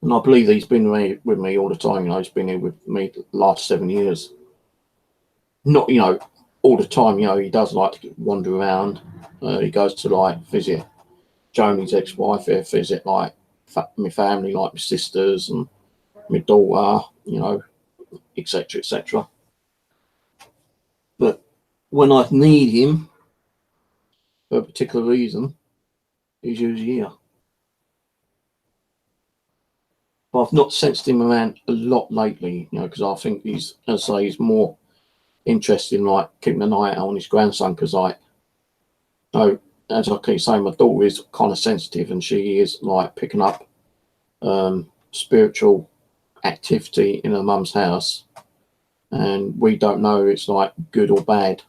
and I believe he's been with me all the time. You know, he's been here with me the last 7 years. Not, you know, all the time. You know, he does like to wander around. He goes to like visit Joni's ex-wife, visit like my family, like my sisters and my daughter. You know, etc., etc. But when I need him for a particular reason, he's usually here. But I've not sensed him around a lot lately, you know, because I think he's, as I say, he's more interested in like keeping an eye out on his grandson. Because so as I keep saying, my daughter is kind of sensitive, and she is like picking up spiritual activity in her mum's house, and we don't know if it's like good or bad.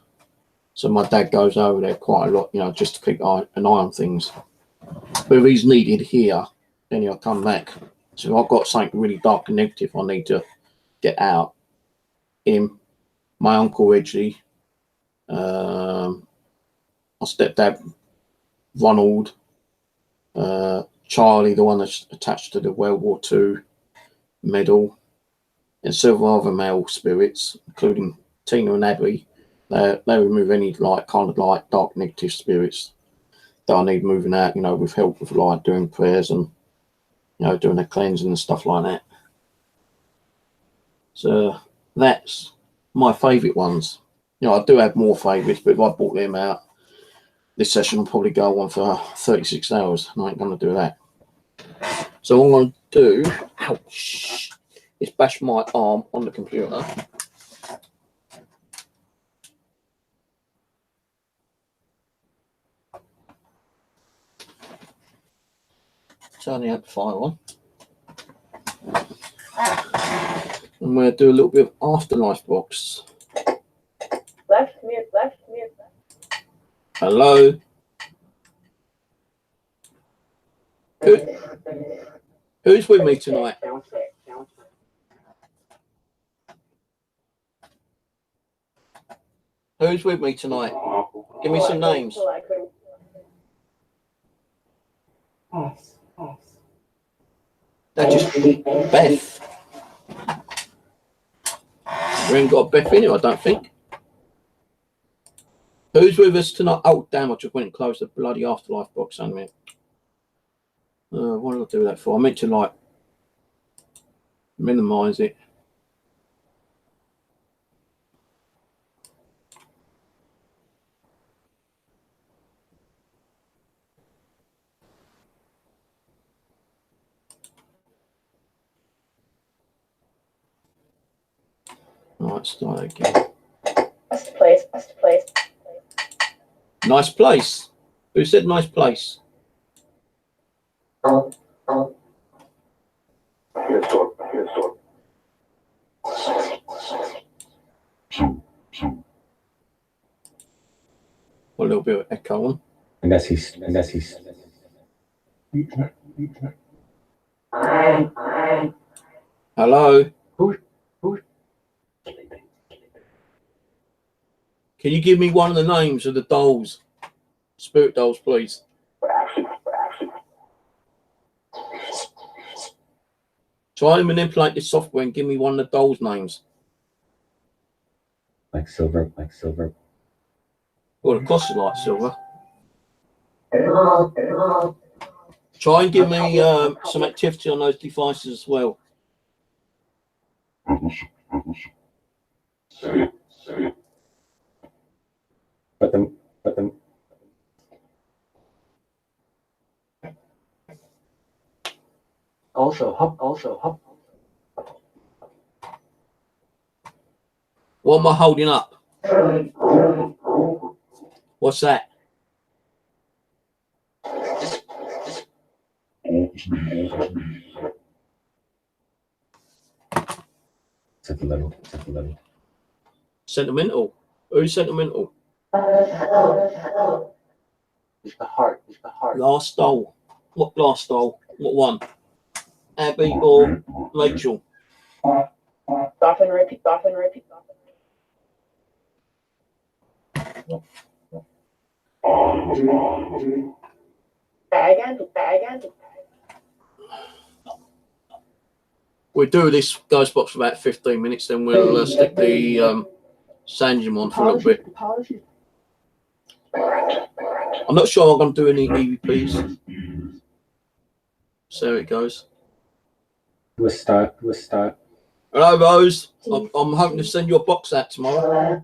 So my dad goes over there quite a lot, you know, just to keep an eye on things. But if he's needed here, then he'll come back. So if I've got something really dark and negative I need to get out, him, my uncle Reggie, my stepdad Ronald, Charlie, the one that's attached to the World War II medal, and several other male spirits, including Tina and Abby. They remove any like kind of like dark negative spirits that I need moving out, you know, with help with like doing prayers and, you know, doing a cleansing and stuff like that. So that's my favourite ones. You know, I do have more favourites, but if I brought them out, this session will probably go on for 36 hours, and I ain't going to do that. So what I'm going to do, ouch, is bash my arm on the computer. Turn the amplifier on. And we'll do a little bit of Afterlife box. Left mute. Hello. Who's with me tonight? Who's with me tonight? Give me some names. They're just Beth. We ain't got Beth in here, I don't think. Who's with us tonight? Oh, damn, I just went and closed the bloody Afterlife box on me. What did I do that for? I meant to, like, minimise it. Right, start again. Best place. Nice place. Who said nice place? A little bit of echo on. Unless he's. Hello. Who? Can you give me one of the names of the dolls? Spirit dolls, please. Try and manipulate this software and give me one of the dolls' names. Like silver. Well, it costs like silver. Try and give me some activity on those devices as well. But them. Also hop. What am I holding up? What's that? Set the level. Sentimental. Who's sentimental? It's the heart. It's the heart. Last doll. What last doll? What one? Abby or Rachel? Stop and repeat, stop and repeat, stop and repeat. Try again, try again. We'll do this ghost box for about 15 minutes, then we'll stick the Sanjum on for a little bit. I'm not sure I'm going to do any EVPs. So it goes. We'll start. We'll start. Hello, Rose. I'm hoping to send you a box out tomorrow.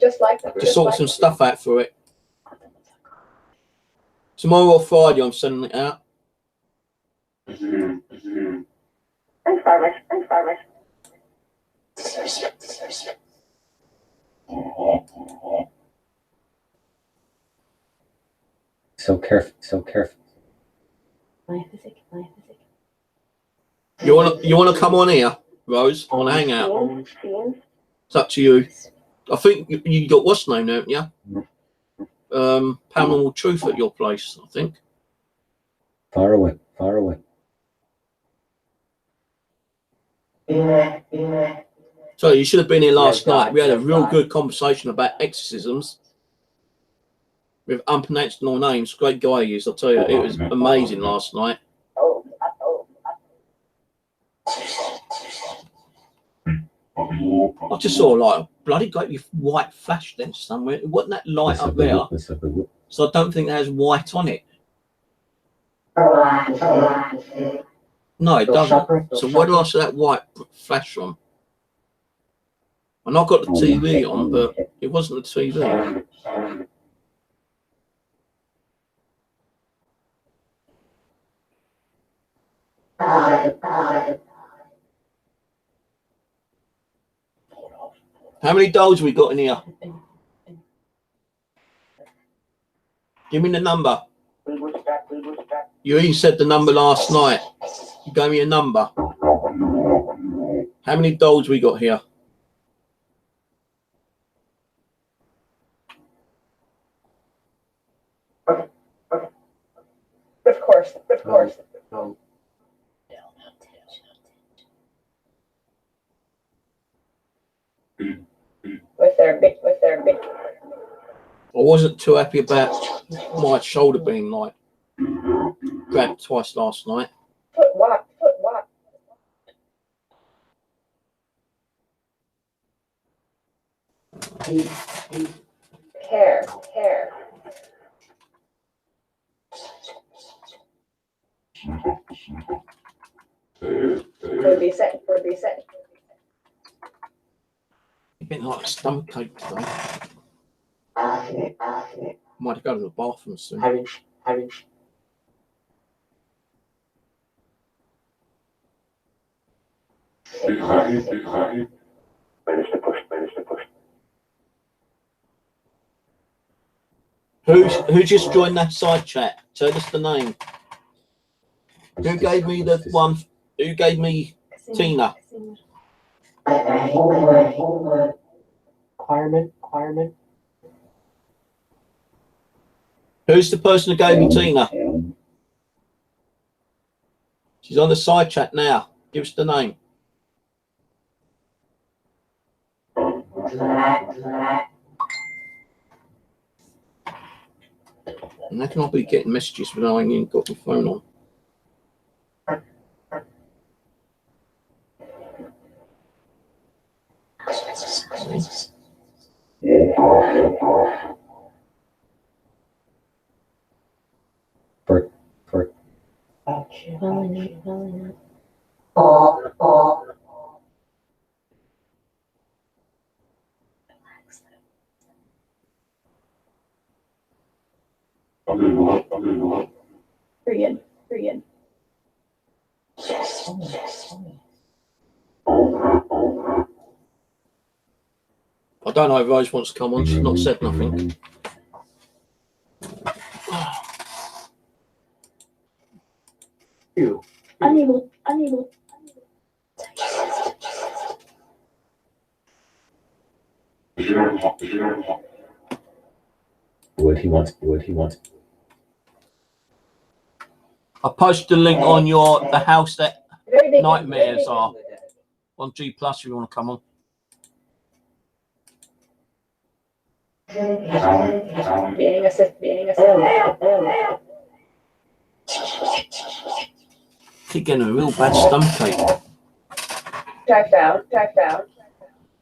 Just like Just sort some stuff out for it. Tomorrow or Friday, I'm sending it out. Thanks, farmers. Thanks, farmers. So careful. So careful. My physics, my physics. You wanna come on here, Rose? On a hangout? It's up to you. I think you got what's name, don't you? Paranormal Truth at your place, I think. Far away. Far away. So you should have been here last night. We had a real good conversation about exorcisms with unpronounceable names. Great guy he is, I'll tell you. It was amazing last night. I just saw like a bloody great white flash then somewhere. It wasn't that light up there, so I don't think it has white on it. No, it doesn't. So where do I see that white flash from? And I've got the TV on, but it wasn't the TV. How many dolls we got in here? Give me the number. You even said the number last night. You gave me a number. How many dolls we got here? Of course, of course. No. With their big. I wasn't too happy about my shoulder being like grabbed twice last night. Foot what? Foot what? Hair. For be set. A bit like a stomach ache today. Might have go to the bathroom soon. Having. Manage to push. Who just joined that side chat? Tell us the name. Who gave me the one? Who gave me Tina? Requirement. Who's the person who gave me Tina? She's on the side chat now. Give us the name. And how can I be getting messages when I ain't even got my phone on? For. Period. I don't know if Rose wants to come on. She's not said nothing. Unable. Wood he wants. I posted the link on the house that Very big. nightmares are on G Plus if you want to come on. Being assisted. Keep getting a real bad stomachache. Typed out.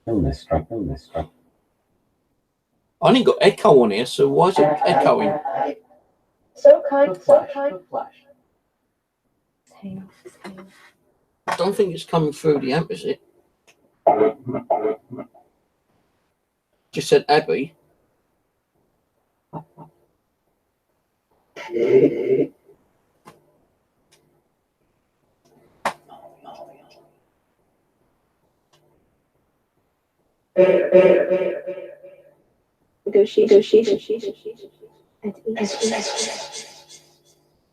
Illness struck. I only got echo on here, so why is it echoing? So kind. I don't think it's coming through the amp, is it? Just said Abby.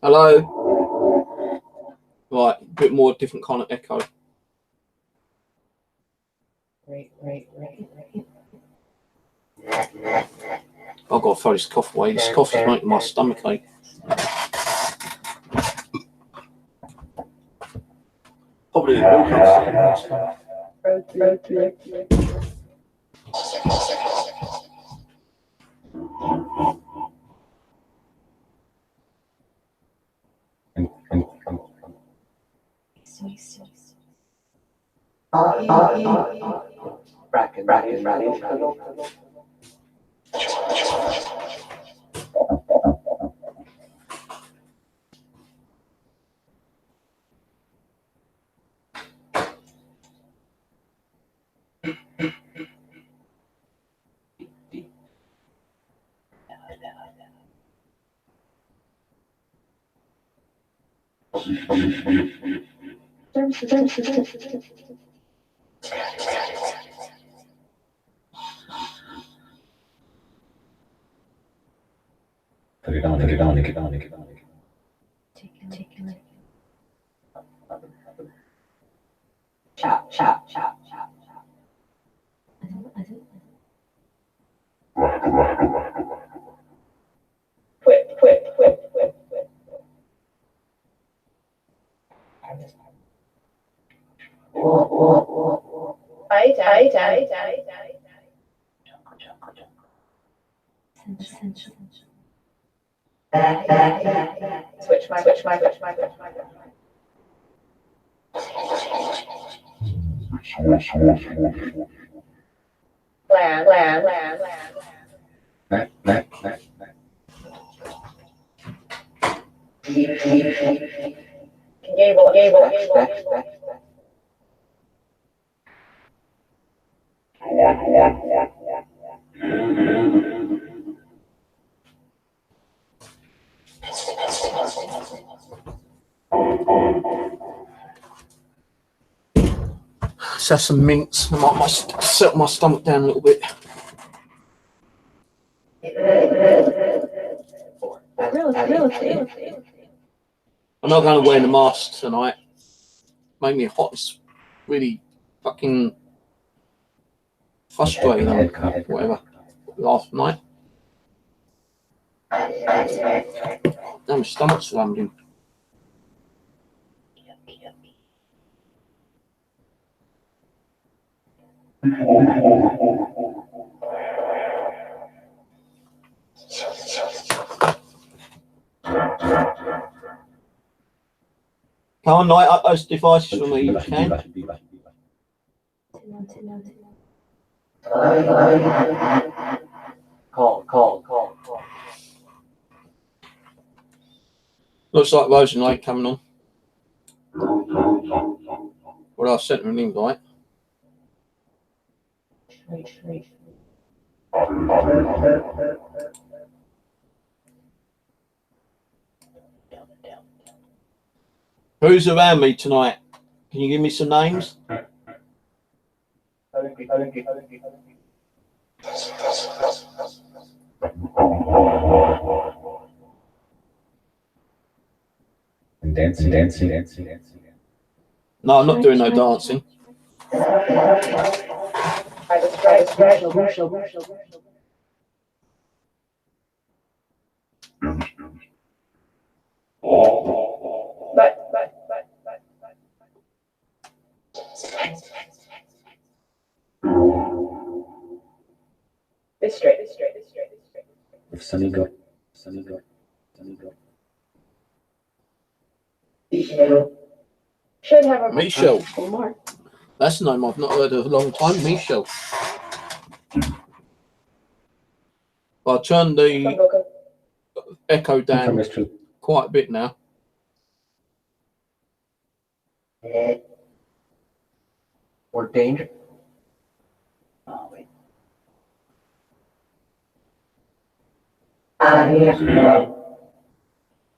Hello? Right, a bit more different kind of echo. Right. I've got to throw this cough away. This cough is making my stomach ache. Probably Put it on. Take it. Chop. Whip. I. Switch my. Land. Back. Gable. Let's have some mints. I might settle my stomach down a little bit. I'm not going to wear the mask tonight. Made me hot. It's really fucking frustrating. Whatever. Last night. Damn, my stomach's rumbling. Come on, light up those devices for me, you can. Call. Looks like Rose and Light coming on. Well, I sent her an invite. Who's around me tonight? Can you give me some names? And dancing. No, I'm not doing no dancing. I just This straight. If Sunny go. Should have a Michelle. more. That's a name I've not heard of a long time. Michelle. I'll turn the echo down Mr. quite a bit now. Or danger. Oh, wait.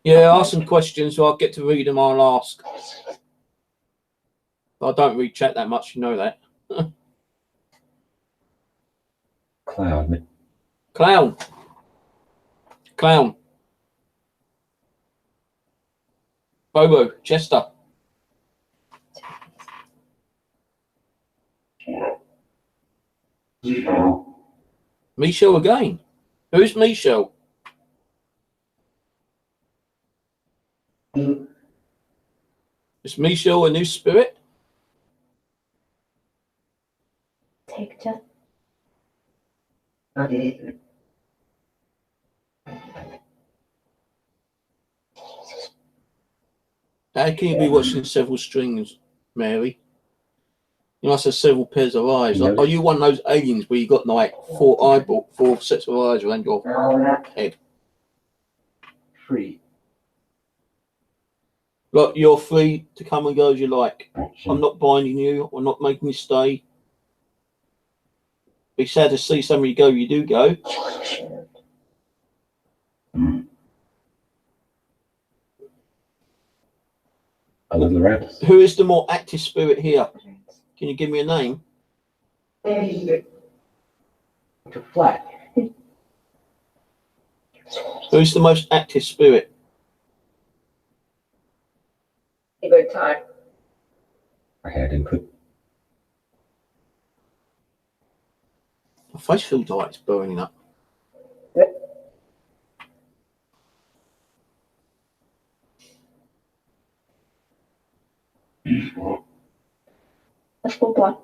Yeah, ask some questions so I'll get to read them. I'll ask. I don't read chat that much, you know that. Cloud. Clown. Bobo. Chester. Michelle again. Who's Michelle? Is Michelle a new spirit? Take just. How can you be watching several strings, Mary? You must have several pairs of eyes. Are you one of those aliens where you got like four sets of eyes around your head? Free. Like you're free to come and go as you like. I'm not binding you. I'm not making you stay. Be sad to see somebody go. You do go. I love the rabbits. Who is the more active spirit here? Can you give me a name? To flat. Who's the most active spirit? A good time. I had input. My face feels like it's burning up. Let's go block.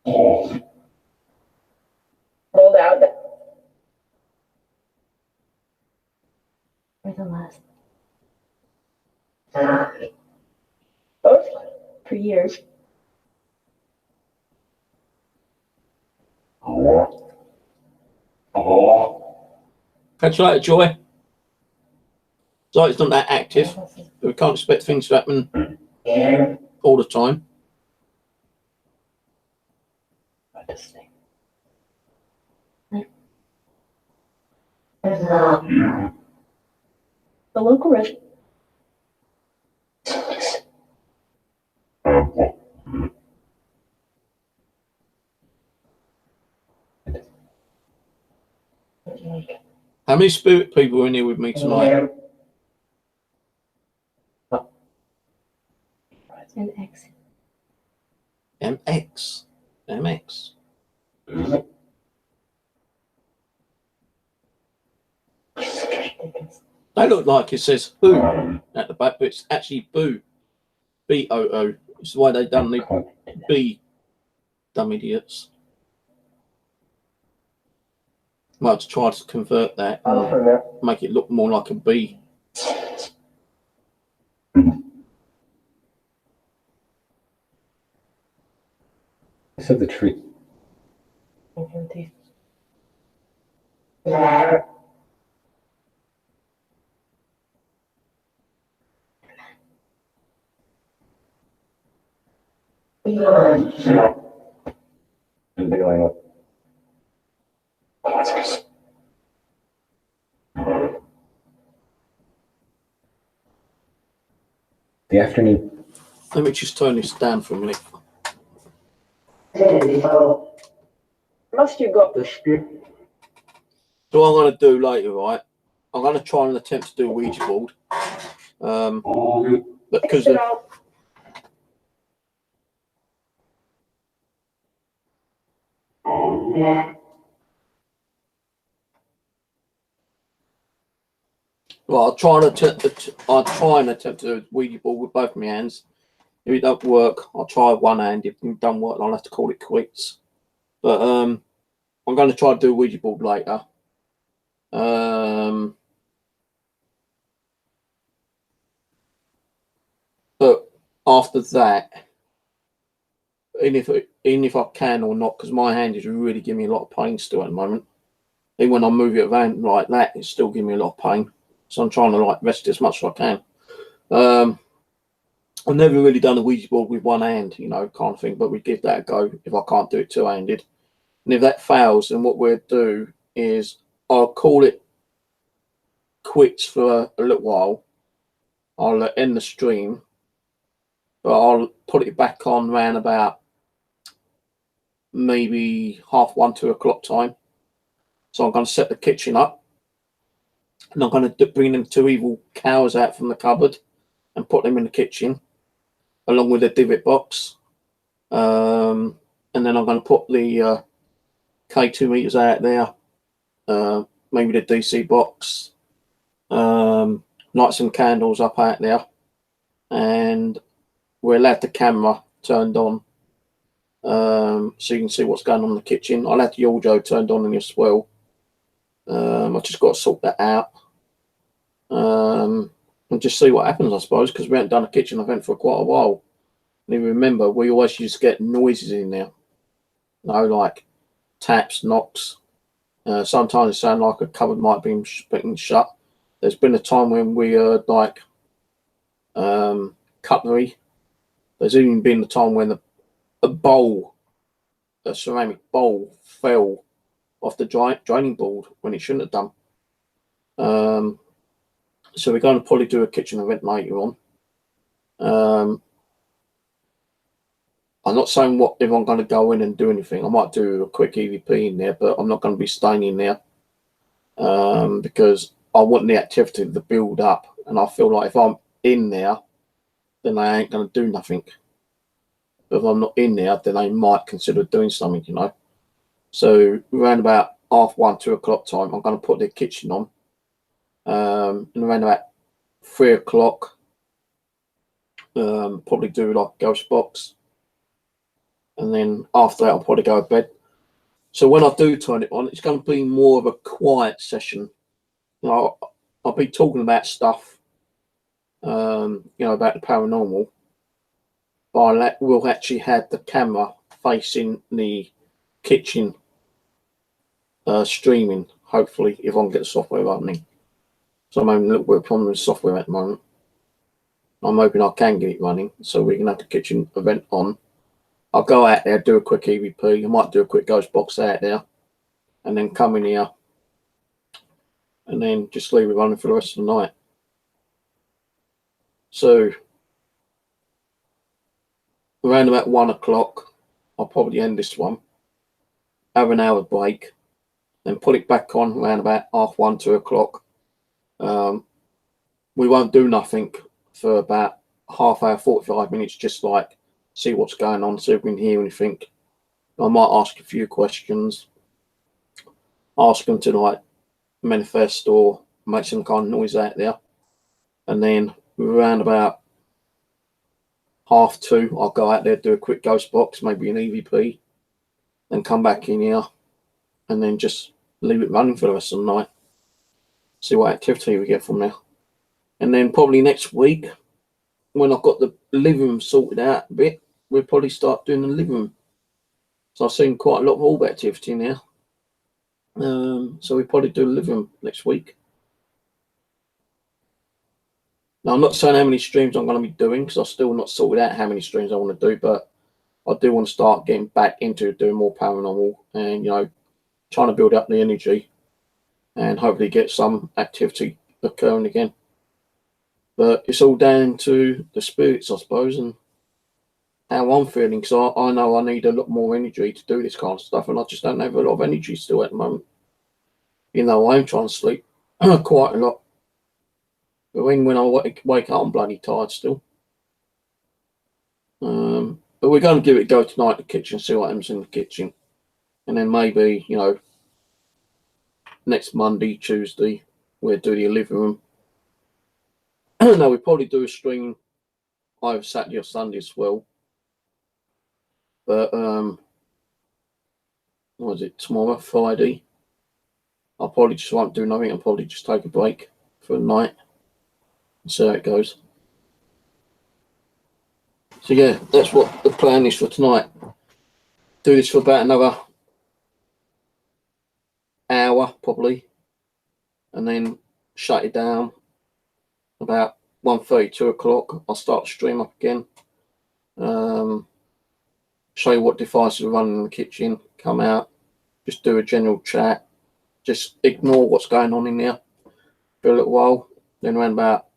Hold out. For the last. Both for years. Catch you later, Joy. So it's not that active. We can't expect things to happen all the time. The local restaurant. How many spirit people are in here with me tonight? An X. MX. They look like it says boo at the back, but it's actually boo. BOO. It's the way they done the B. Dumb idiots. Might have to try to convert that and make it look more like a B. I said the tree. The afternoon. Let me just turn this down for a minute. Must you go? So what I'm going to do later, right? I'm going to try and attempt to do a Ouija board. But because Well, I'll try and attempt to do a Ouija board with both my hands. If it don't work, I'll try one hand. If it don't work, I'll have to call it quits. But I'm going to try to do a Ouija board later. But after that, even if I can or not, because my hand is really giving me a lot of pain still at the moment. Even when I move it around like that, it's still giving me a lot of pain. So I'm trying to like rest as much as I can. I've never really done a Ouija board with one hand, you know, kind of thing. But we give that a go if I can't do it two-handed. And if that fails, then what we'll do is I'll call it quits for a little while. I'll end the stream, but I'll put it back on around about maybe 1:30, 2 o'clock time. So I'm going to set the kitchen up, and I'm going to bring them two evil cows out from the cupboard and put them in the kitchen, along with the divot box. And then I'm going to put the K2 meters out there, maybe the DC box, light some candles up out there, and we'll have the camera turned on, so you can see what's going on in the kitchen. I'll have the audio turned on in as well. I just got to sort that out, and just see what happens, I suppose, because we haven't done a kitchen event for quite a while. And if you remember, we always used to get noises in there, you know, like taps, knocks. Sometimes it sounded like a cupboard might be being shut. There's been a time when we heard like cutlery. There's even been a time when a ceramic bowl, fell off the draining board when it shouldn't have done. So we're going to probably do a kitchen event later on. I'm not saying if I'm going to go in and do anything. I might do a quick EVP in there, but I'm not going to be staying in there, because I want the activity to build up, and I feel like if I'm in there, then I ain't going to do nothing. But if I'm not in there, then I might consider doing something, you know. So around about 1:30, 2 o'clock time, I'm going to put the kitchen on. And around about 3 o'clock, probably do like a ghost box. And then after that, I'll probably go to bed. So when I do turn it on, it's going to be more of a quiet session. You know, I'll be talking about stuff, you know, about the paranormal. But we'll actually have the camera facing the kitchen, streaming, hopefully, if I can get the software running. So I'm having a little bit of problem with software at the moment. I'm hoping I can get it running, so we can have the kitchen event on. I'll go out there, do a quick EVP. I might do a quick ghost box out there, and then come in here, and then just leave it running for the rest of the night. So around about 1 o'clock, I'll probably end this one, have an hour break, then put it back on around about 1:30, 2 o'clock. We won't do nothing for about half hour, 45 minutes, just like see what's going on, see if we can hear anything. I might ask a few questions, ask them to like manifest or make some kind of noise out there. And then around about 1:30, I'll go out there, do a quick ghost box, maybe an EVP, then come back in here and then just leave it running for the rest of the night. See what activity we get from there. And then probably next week, when I've got the living room sorted out a bit, we'll probably start doing the living room. So I've seen quite a lot of orb activity in here. So we'll probably do the living room next week. Now, I'm not saying how many streams I'm going to be doing, because I've still not sorted out how many streams I want to do, but I do want to start getting back into doing more paranormal and, you know, trying to build up the energy and hopefully get some activity occurring again. But it's all down to the spirits, I suppose, and how I'm feeling, because I know I need a lot more energy to do this kind of stuff, and I just don't have a lot of energy still at the moment. You know, I'm trying to sleep quite a lot. But when I wake up, I'm bloody tired still. But we're going to give it a go tonight, the kitchen, see what happens in the kitchen. And then maybe, you know, next Monday, Tuesday, we'll do the living room. No, we'll probably do a stream either Saturday or Sunday as well. But what is it, tomorrow, Friday? I probably just won't do nothing. I'll probably just take a break for a night and see how it goes. So yeah, that's what the plan is for tonight. Do this for about another hour probably, and then shut it down about 1:30, 2 o'clock. I'll start the stream up again. Show you what devices are running in the kitchen, come out, just do a general chat, just ignore what's going on in there for a little while. Then around about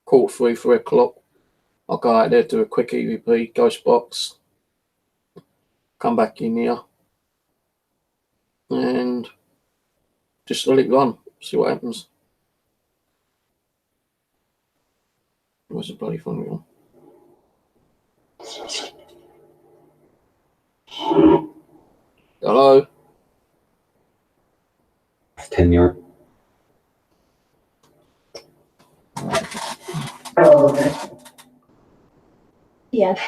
2:45, 3 o'clock, I'll go out there, do a quick EVP, ghost box, come back in here, and just let it run, see what happens. Where's the bloody phone on? Hello? It's 10 yard. Yes.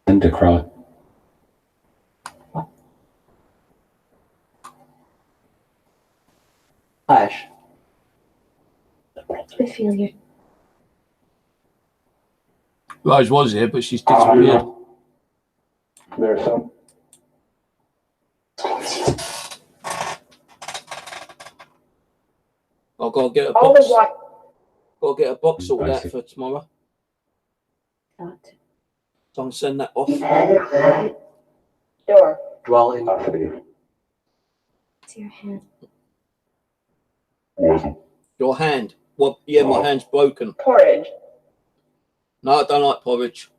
And to cry. Hush. I feel you. Rose was here, but she's disappeared. There's some. I've got to get a All box. the what? Got to get a box sorted I out see. for tomorrow. Not. So I can send that off. Door. Dwell in. It's your hand. Your hand. Well, yeah, my hand's broken. Porridge. No, I don't like porridge.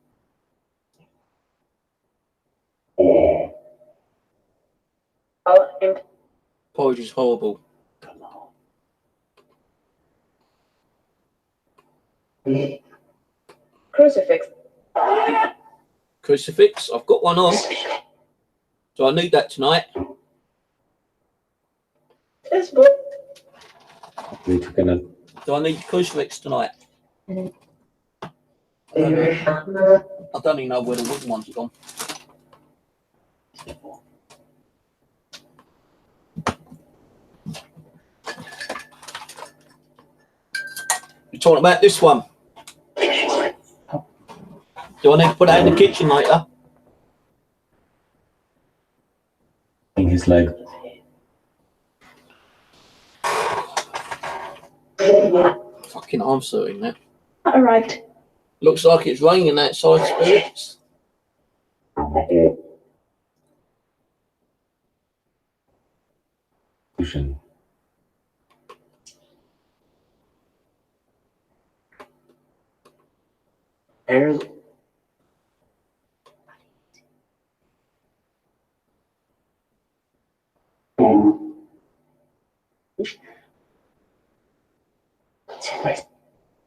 Oh, and Porridge is horrible. crucifix. Crucifix. I've got one on. So I need that tonight. This book. We took in a Do I need crucifix tonight? Mhm. I don't even know where the wooden one's gone. You're talking about this one? Do I need to put that in the kitchen later? in his leg. Fucking arm sweating there. Arrived. Looks like it's raining outside, spirits. Fusion. Air.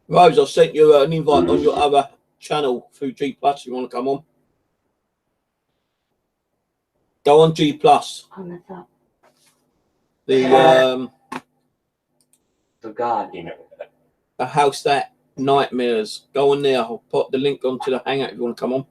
Rose, I've sent you an invite on your other channel through G Plus. You want to come on? Go on G Plus. On the top. The So God. the house that nightmares. Go on there. I'll put the link onto the hangout if you want to come on.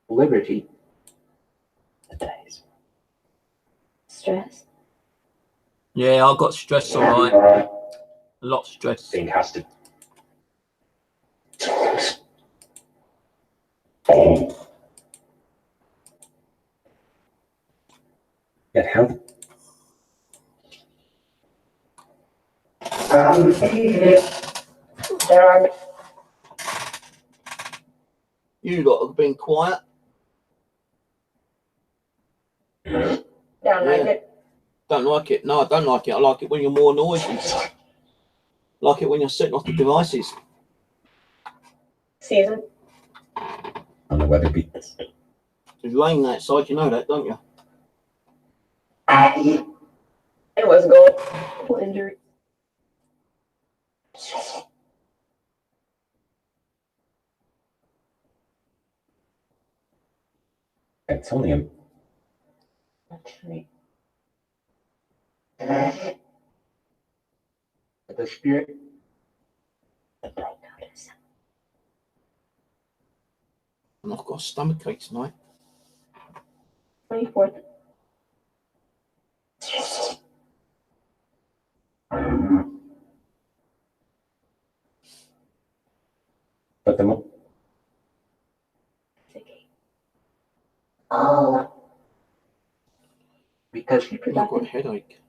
Liberty. Stress. Yeah, I've got stress, all right. A lot of stress. Thing has to. Get help. There are. You lot have been quiet. Down Yeah. like it. Don't like it. No, I don't like it. I like it when you're more noisy. Like it when you're setting off the devices. Season. on the weather beat. It's raining outside, you know that, don't you? It was goal injury. It's only a The spirit. And I've got a stomach ache tonight. 24th. but the Oh. Because I've got a headache.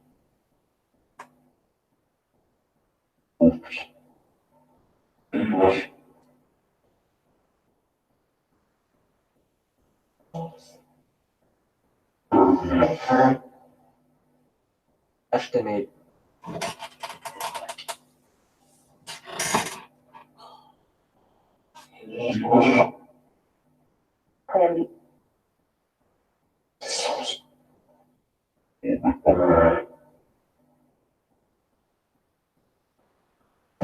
estimate Plan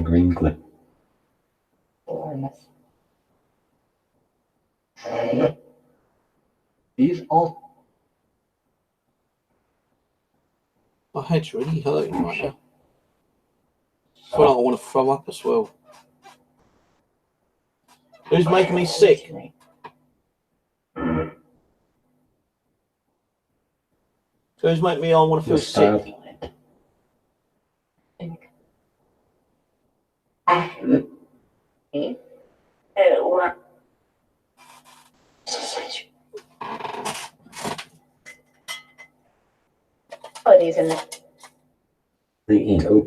green glip. these all My head's really hurting right now. I feel like I want to throw up as well. Who's making me sick? Who's making me? I want to feel Your style. sick. Oh, these in there. The ink. Oh,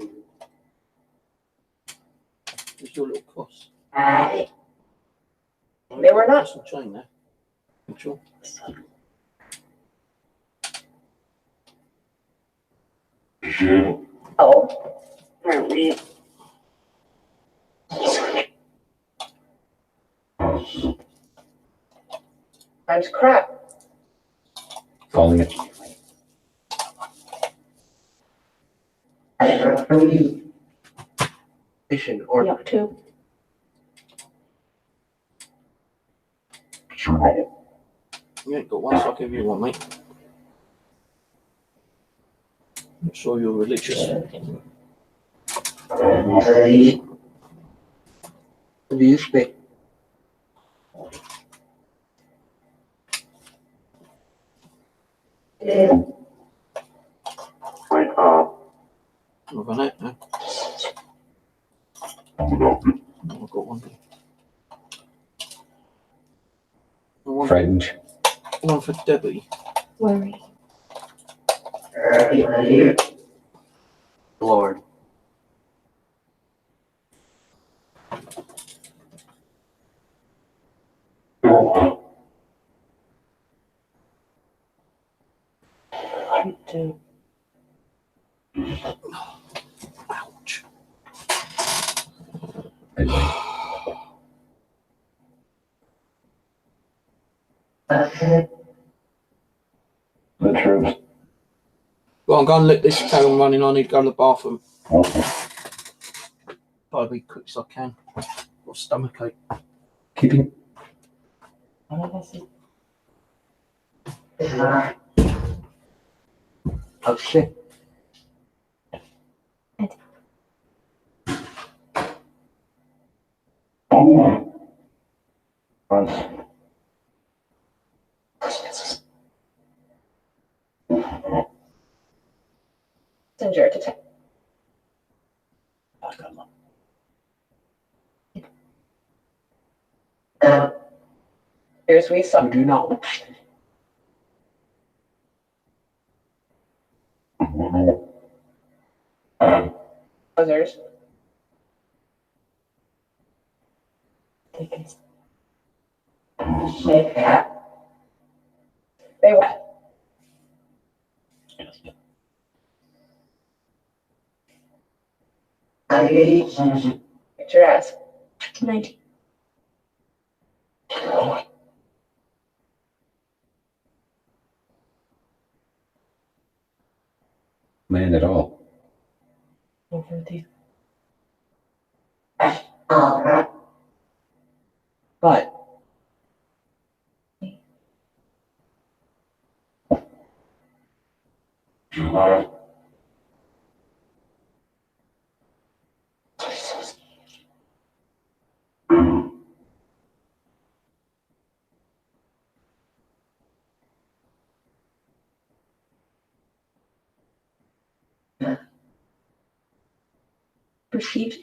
Where's your little cross? They were not. Some chain there. I'm sure. Oh. Time's crap. falling it. vision or Yup, two. You ain't got one, so I'll give you one, mate. I'm sure you're religious. these they I've run out now. I've got one. Frightened. One for Debbie. Worry. Lord. Two. Ouch. Midway. The troops. Well, I'm going to let this carry on running. I need to go to the bathroom. Okay. Try to be quick as I can. Got stomach ache. Keeping. Of sin. Once. Messenger to text. Here's we You suck. do not Others. They were. Get your ass. 19. man at all. Over the But perceived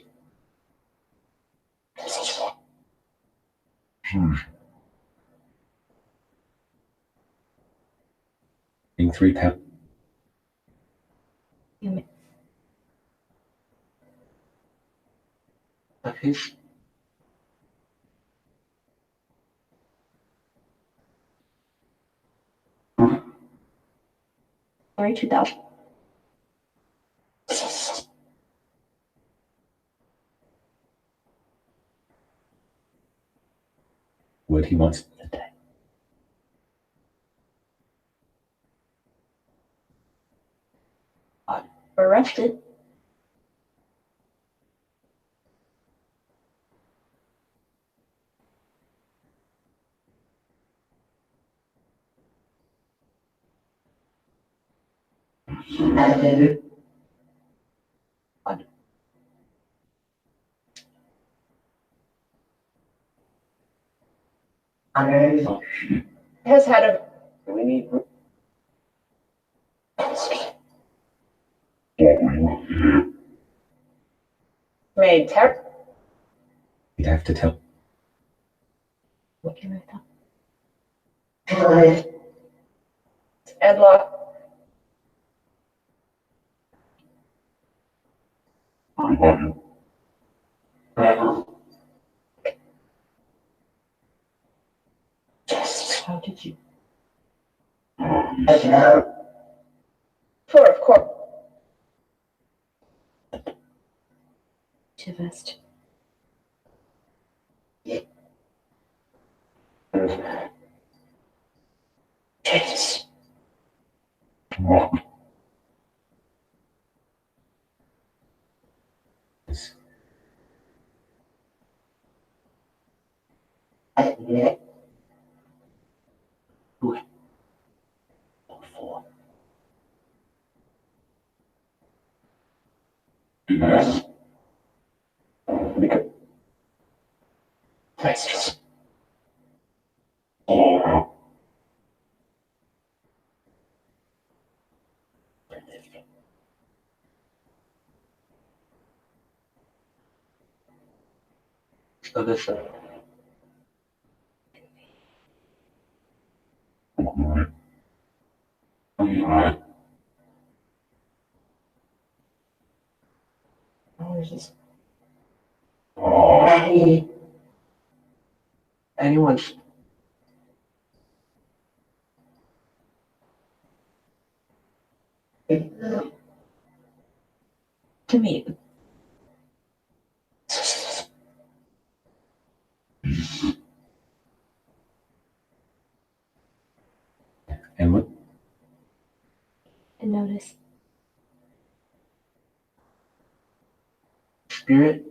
Being 3 pounds. of his Sorry, 2000. What he wants today. Arrested. Has had a We need. made ter You'd have to tell. what can I tell? Edlock. How did you? For of course. Chivest. Because. so this Where's this? anyone's To me. And what? And notice. spirit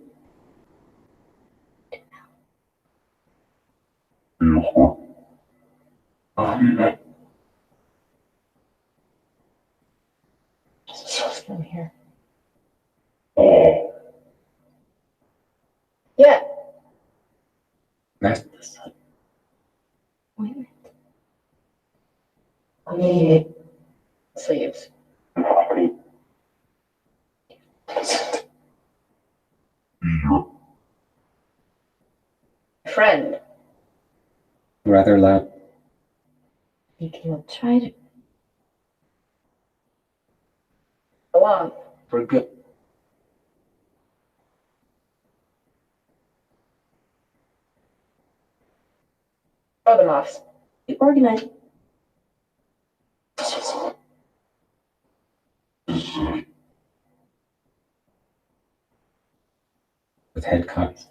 From here. Yeah. That's Wait a minute. Sleeves. Friend. rather loud. You can try to go on. for good. Throw them off. You organize. With head cocked.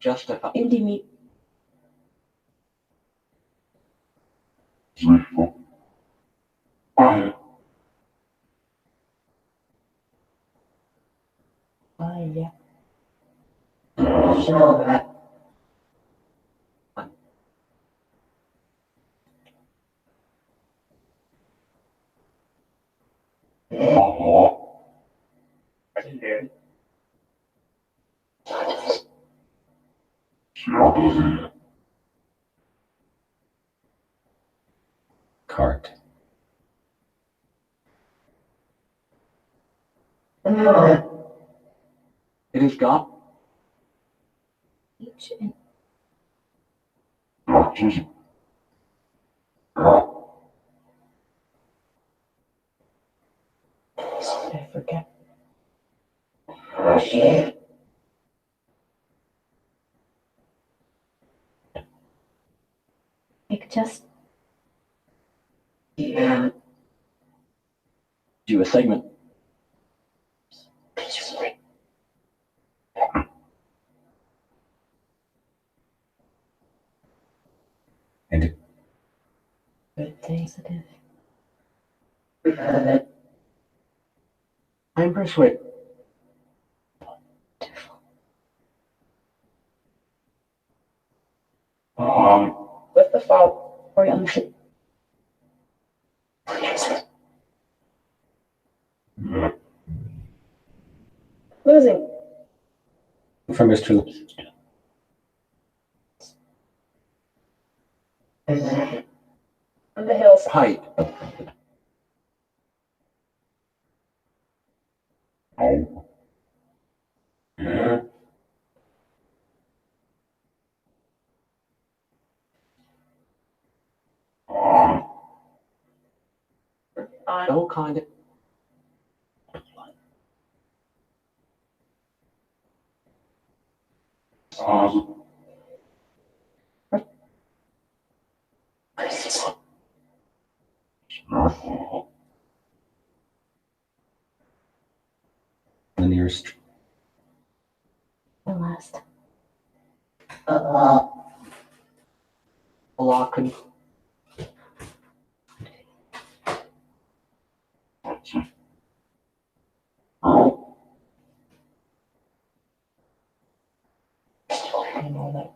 Justify Indie meat. Yeah. Cart. It is got Each and I forget. Like just do a segment. And it, good things it is. I'm persuaded. With the fault or young losing. from Mr. On the hills. Height. On No kind of The nearest. the last. block and And all that.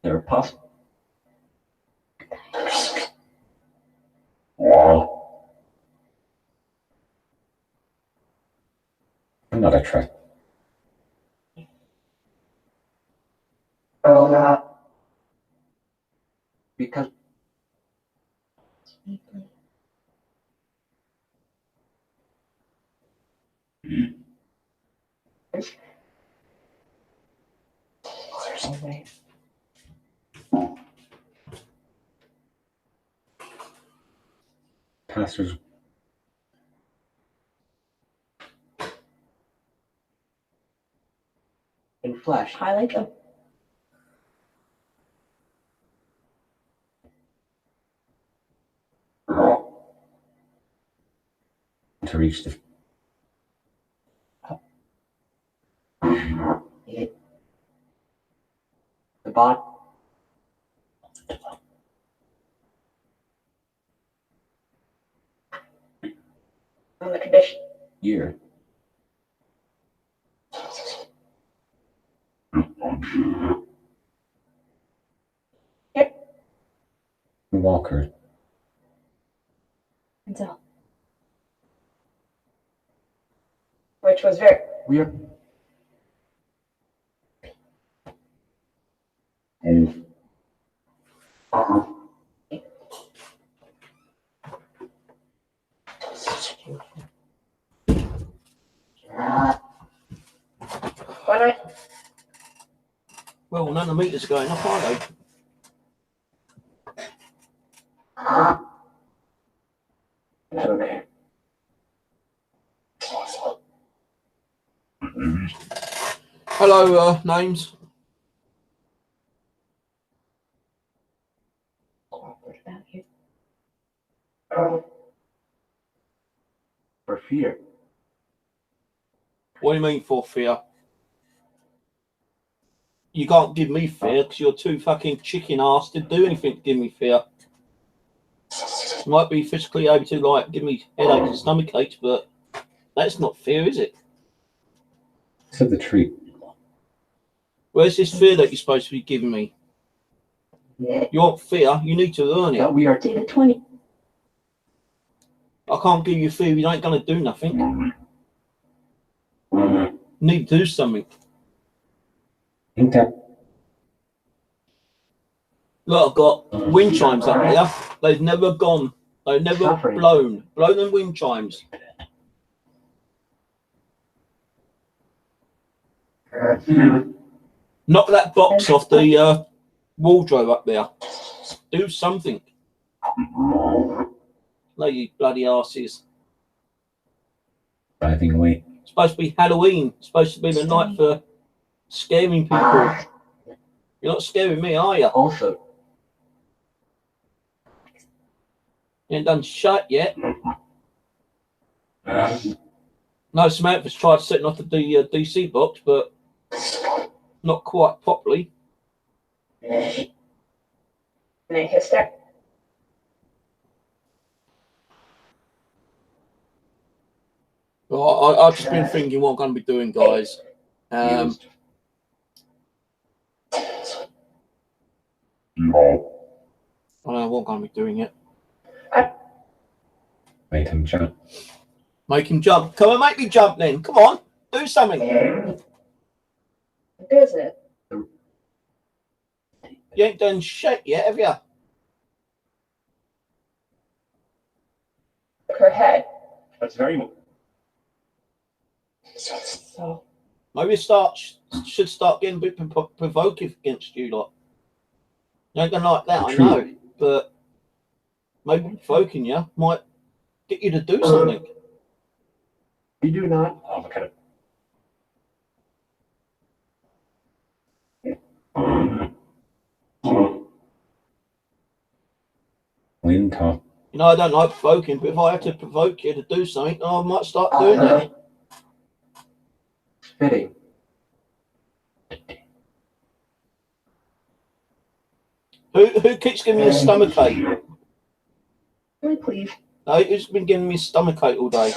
they're possible. I'm not a trust. Because Deeply. Away. Pastors. in flesh. Highlight them. To reach the. The bot On the condition. year. Walker. And so. Which was very. We are But I. Well, none of the meters are going up, are they? Okay. Hello, names. Awkward about you. fear. What do you mean for fear? You can't give me fear because you're too fucking chicken ass to do anything to give me fear. You might be physically able to like give me headaches and stomach aches, but that's not fear, is it? Said the tree. Where's this fear that you're supposed to be giving me? You want fear, you need to earn it. That we are Data 20. I can't give you fear, you ain't gonna do nothing. You need to do something. Ain't that Look, I've got wind chimes up there. They've never gone. They've never Suffering. blown them wind chimes. Knock that box off the wardrobe up there. Do something. No, you bloody asses. driving away? It's supposed to be Halloween. It's supposed to be the night for scaring people. You're not scaring me, are you? also You ain't done shut yet. No, Samantha's tried setting off the DC box, but not quite properly. And then hit start. Well, I've just been thinking what I'm going to be doing, guys. used. I don't know what I'm going to be doing yet. Made him jump. Make him jump. Come on, make me jump then. Come on, do something. Business. You ain't done shit yet, have you? Her head. That's very. So. Maybe should start getting a bit provocative against you, lot. You ain't gonna like that, I know, but maybe provoking you might get you to do something. We do not. Oh, what kind of. Wind talk. You know, I don't like provoking, but if I have to provoke you to do something, I might start doing that. Spitting. Who keeps giving me a stomach ache? Me, please. No, who's been giving me a stomach ache all day?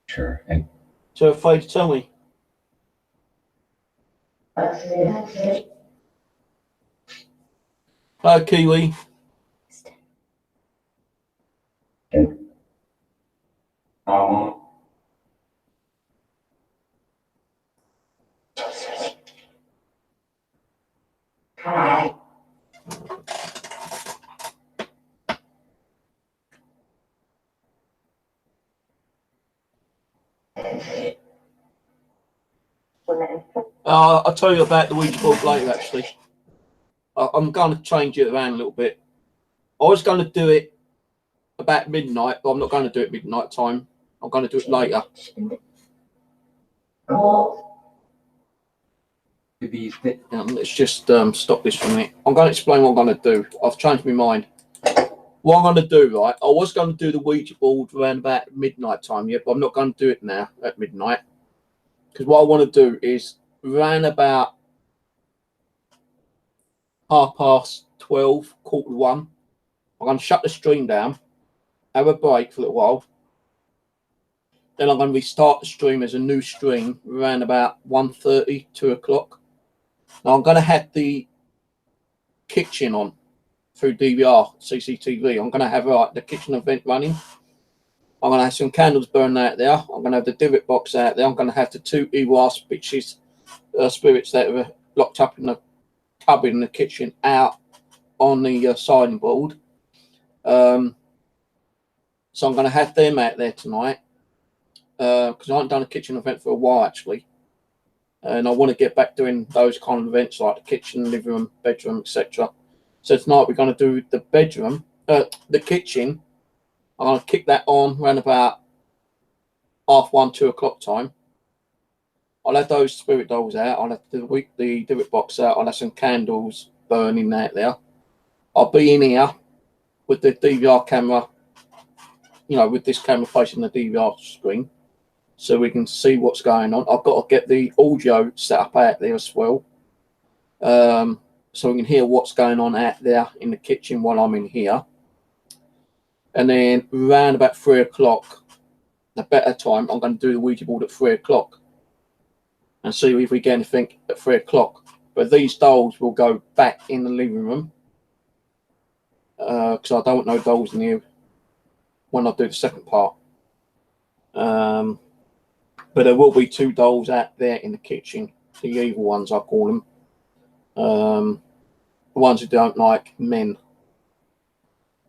Sure. And Too afraid to tell me. Hello, Kiwi. I'll tell you about the Ouija board later, actually. I'm going to change it around a little bit. I was going to do it about midnight, but I'm not going to do it midnight time. I'm going to do it later. Let's just stop this for a minute. I'm going to explain what I'm going to do. I've changed my mind. What I'm going to do, right? I was going to do the Ouija board around about midnight time, yeah, but I'm not going to do it now at midnight. Because what I want to do is around about 12:30, 1:15. I'm going to shut the stream down, have a break for a little while. Then I'm going to restart the stream as a new stream around about 1:30, 2 o'clock. Now I'm going to have the kitchen on through DVR, CCTV. I'm going to have the kitchen event running. I'm going to have some candles burning out there. I'm going to have the divot box out there. I'm going to have the two evil spirits that are locked up in the cupboard in the kitchen out on the siding board. So I'm going to have them out there tonight because I haven't done a kitchen event for a while, actually. And I want to get back doing those kind of events like the kitchen, living room, bedroom, etc. So tonight we're going to do the bedroom, the kitchen. I'm going to kick that on around about 1:30, 2 o'clock time. I'll have those spirit dolls out. I'll have the divot box out. I'll have some candles burning out there. I'll be in here with the DVR camera, you know, with this camera facing the DVR screen, so we can see what's going on. I've got to get the audio set up out there as well, so we can hear what's going on out there in the kitchen while I'm in here. And then around about 3 o'clock, the better time, I'm going to do the Ouija board at 3 o'clock and see if we get anything at 3 o'clock. But these dolls will go back in the living room, because I don't want no dolls in here when I do the second part. But there will be 2 dolls out there in the kitchen, the evil ones I call them, the ones who don't like men.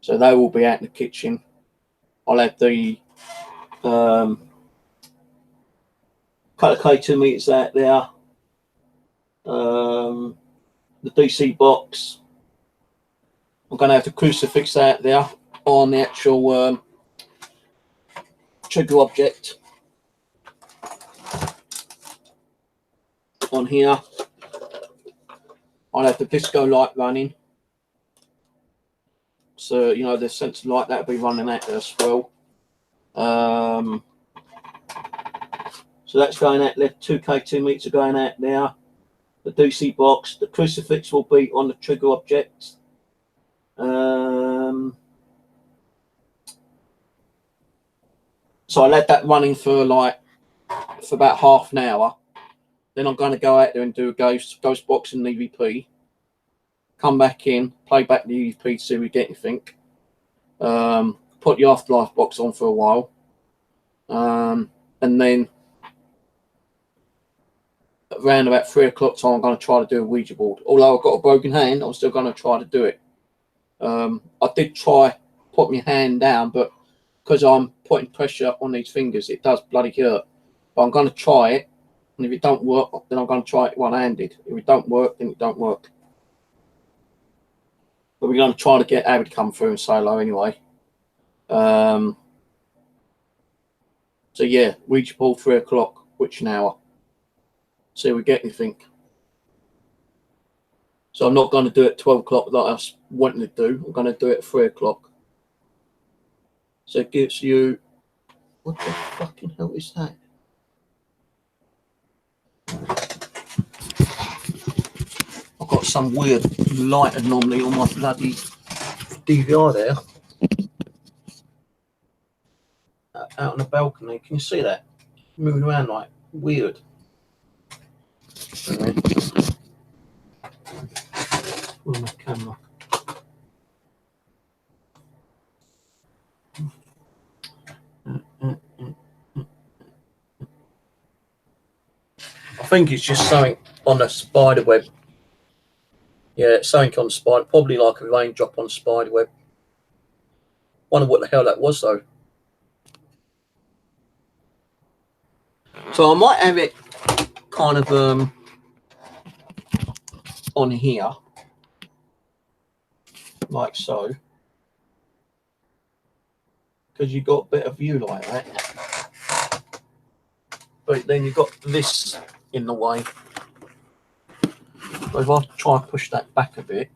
So they will be out in the kitchen. I'll have the couple of K2 meters out there, the DC box. I'm going to have the crucifix out there on the actual trigger object on here. I'll have the disco light running, so you know the sensor light that'll be running out there as well. So that's going out there. 2 K2 meters are going out there. The DC box, the crucifix will be on the trigger object. So I let that running for about half an hour. Then I'm going to go out there and do a ghost box and EVP. Come back in, play back the EVP to see if we get anything. Put the afterlife box on for a while, and then around about 3 o'clock time, I'm going to try to do a Ouija board. Although I've got a broken hand, I'm still going to try to do it. I did try put my hand down, but because I'm putting pressure on these fingers, it does bloody hurt. But I'm going to try it, and if it don't work, then I'm going to try it one-handed. If it don't work, then it don't work. But we're going to try to get Abby to come through and say hello anyway. So yeah, Ouija board 3 o'clock, which an hour. See if we get anything. So I'm not going to do it at 12 o'clock like I was wanting to do. I'm going to do it at 3 o'clock. So it gives you... What the fucking hell is that? I've got some weird light anomaly on my bloody DVR there. Out on the balcony. Can you see that? Moving around like weird. On my camera. I think it's just something on the spider web. Yeah, it's something on the spider, probably like a raindrop on the spider web. Wonder what the hell that was though. So I might have it kind of on here, like so, because you've got a bit of view like that. But then you've got this in the way. So if I try and push that back a bit,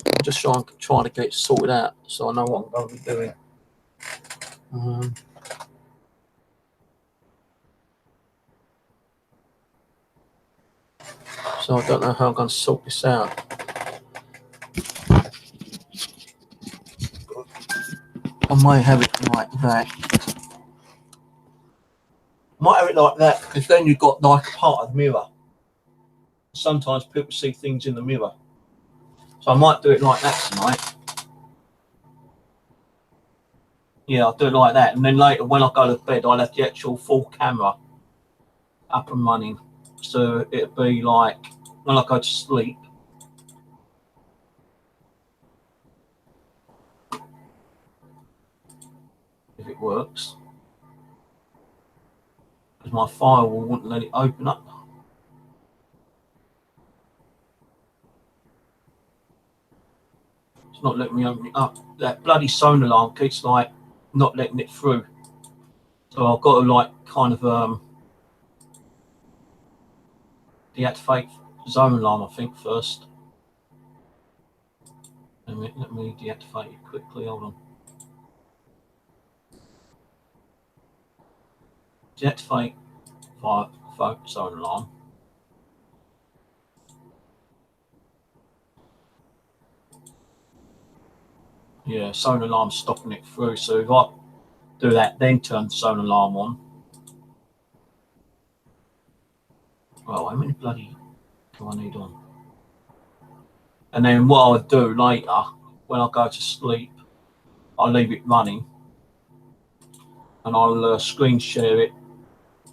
I'm just trying to get it sorted out so I know what I'm going to be doing. So I don't know how I'm going to sort this out. I might have it like that. Might have it like that because then you've got like a part of the mirror. Sometimes people see things in the mirror. So I might do it like that tonight. Yeah, I'll do it like that. And then later when I go to bed, I'll have the actual full camera up and running. So it'll be like when I go to sleep. If it works. Because my firewall wouldn't let it open up. It's not letting me open it up. That bloody sonar alarm keeps like not letting it through. So I've got to like kind of deactivate zone alarm, I think, first. Let me deactivate it quickly. Hold on. Deactivate fire zone alarm. Yeah, zone alarm stopping it through. So if I do that, then turn zone alarm on. Well, how many bloody do I need on? And then what I'll do later, when I go to sleep, I'll leave it running and I'll screen share it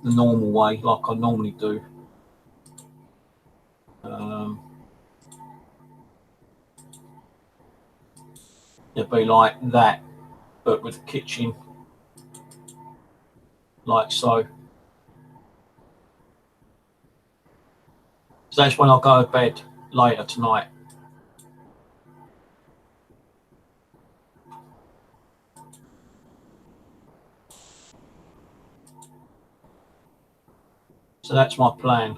the normal way, like I normally do. It'll be like that, but with the kitchen, like so. So that's when I'll go to bed later tonight. So that's my plan.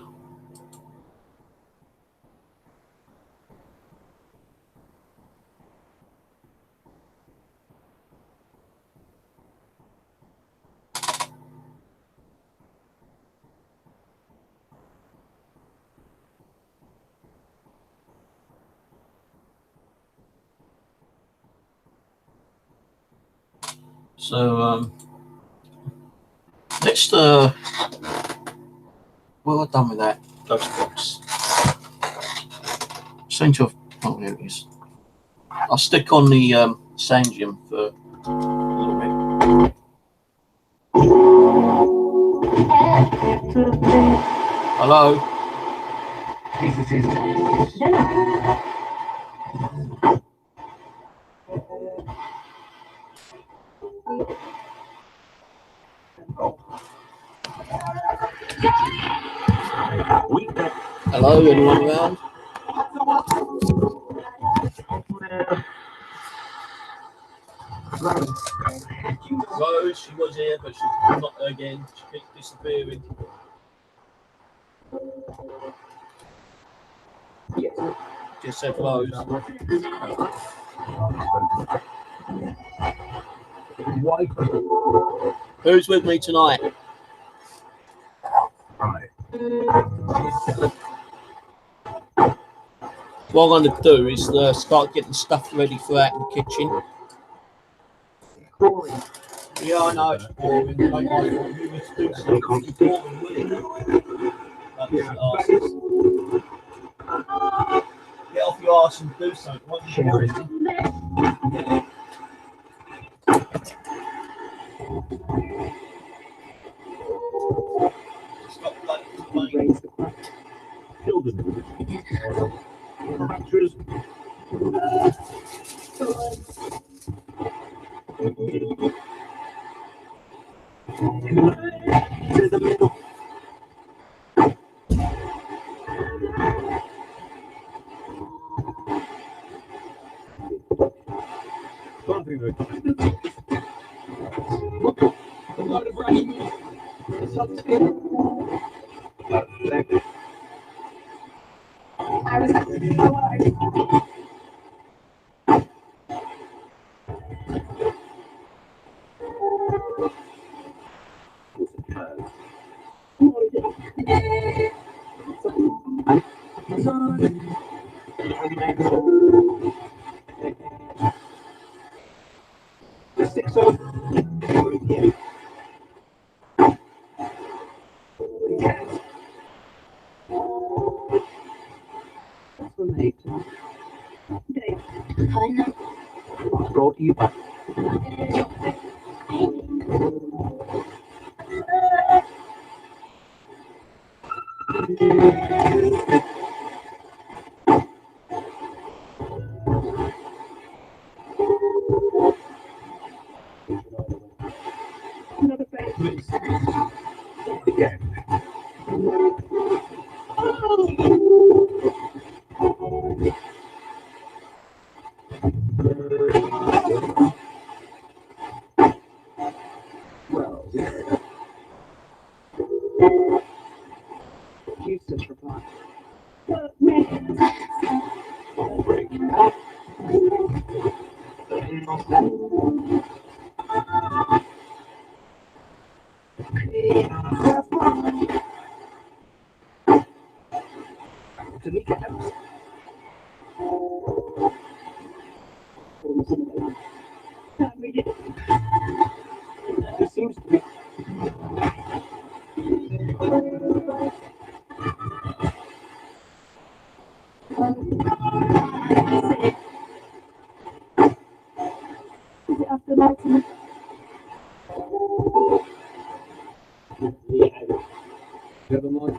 So let's well, I've done with that ghost box. Seems to have, oh, there it is. I'll stick on the Sangium for a little bit. Hello. Hello, anyone around? Rose, she was here, but she's not again. She keeps disappearing. Just said Rose. Who's with me tonight? What I'm going to do is start getting stuff ready for that in the kitchen. Yeah, I know it's boring. You must do something. It's boring, really. Get off your arse and do something. What are you doing? Stop bloody complaining. Brought to you by Jesus reply. It seems to be. Never mind.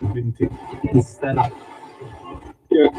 Vintage. Yeah.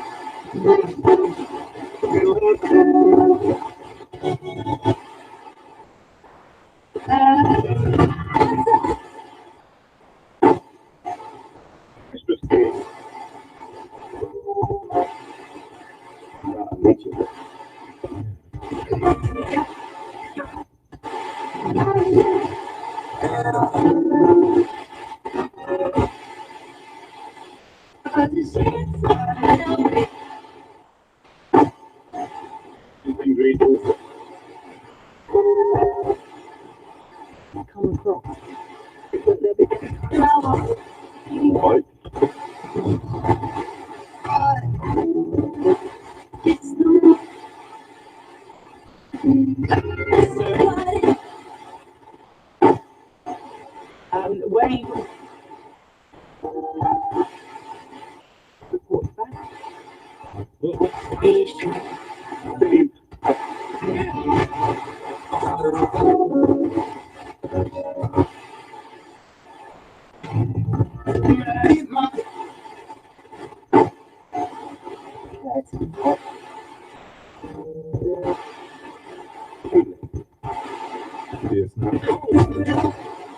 Yes.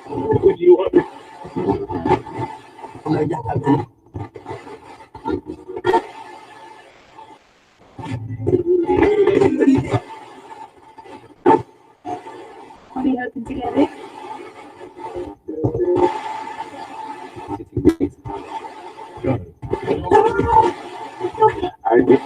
Would you want me? Are you hoping to get it? I did.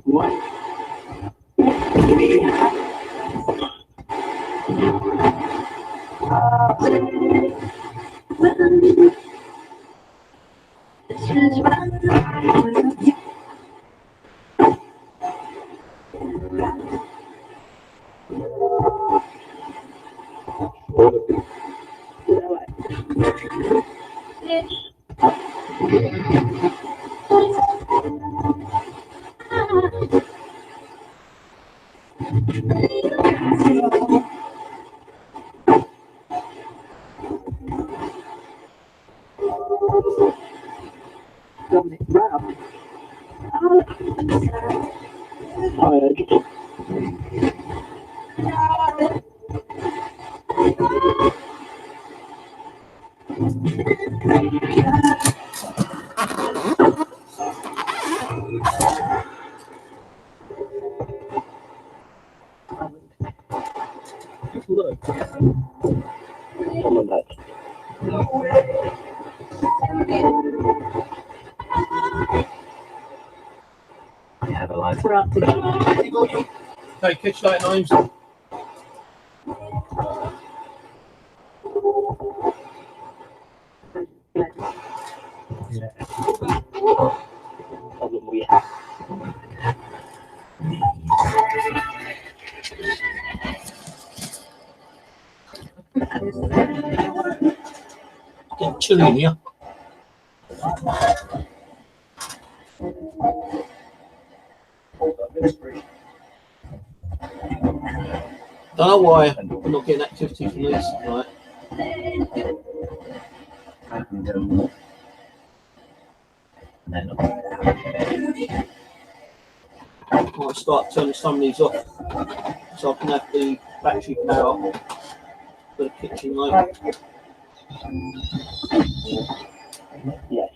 What? Look. Come on back. I have a light. Okay, catch you later, names. Problem we have. Getting chilly in here. Don't know why we're not getting activity from these tonight. I might start turning some of these off so I can have the battery power for the kitchen light. Yes.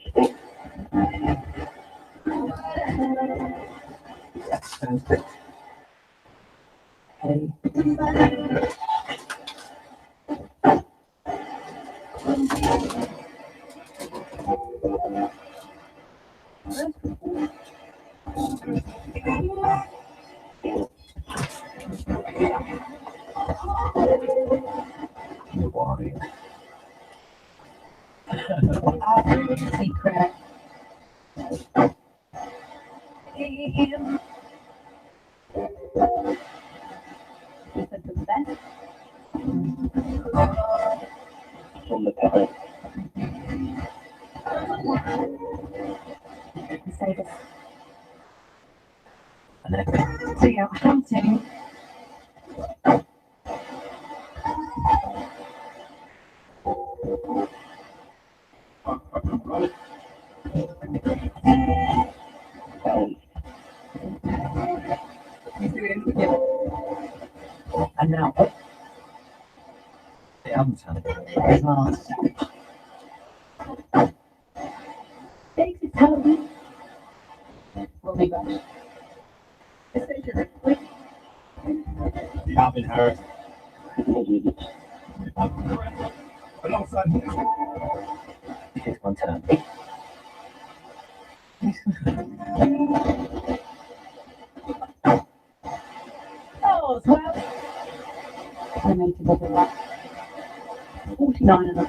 Sounds good. Hey. Boring. Secret. On the pepper. Save us. And then So yeah, hunting. and now the other time. Thanks, it's Halloween. We'll be back. Calvin Harris. Alongside him. It takes one turn. Oh, well. I made to bubble back. 49 of them.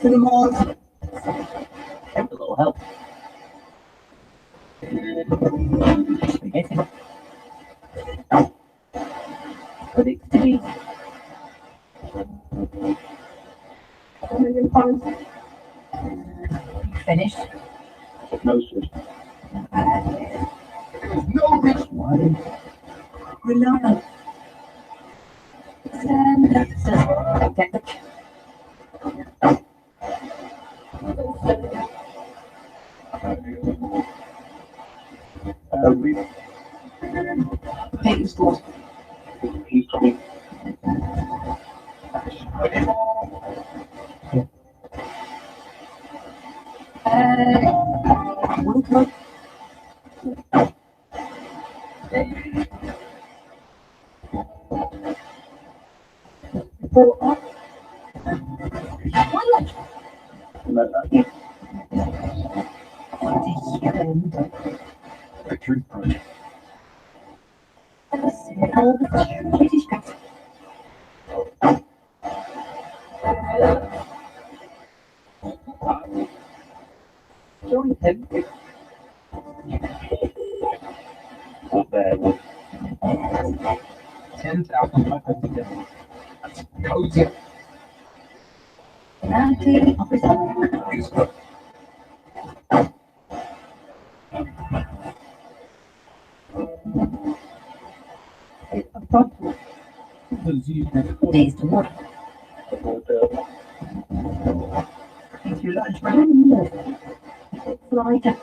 Cinnamon. A little help. Spaghetti. But it's to be. £1,000,000. Finished. Roasted. No rich wine. Banana. Get the. Paint score. He's coming. One card. Four up. One left. A truth project. British cat. Join him. Not bad. 10,500. Cozy. Officer. It's a problem. Days to work. Eat your lunch, right? It's lighter.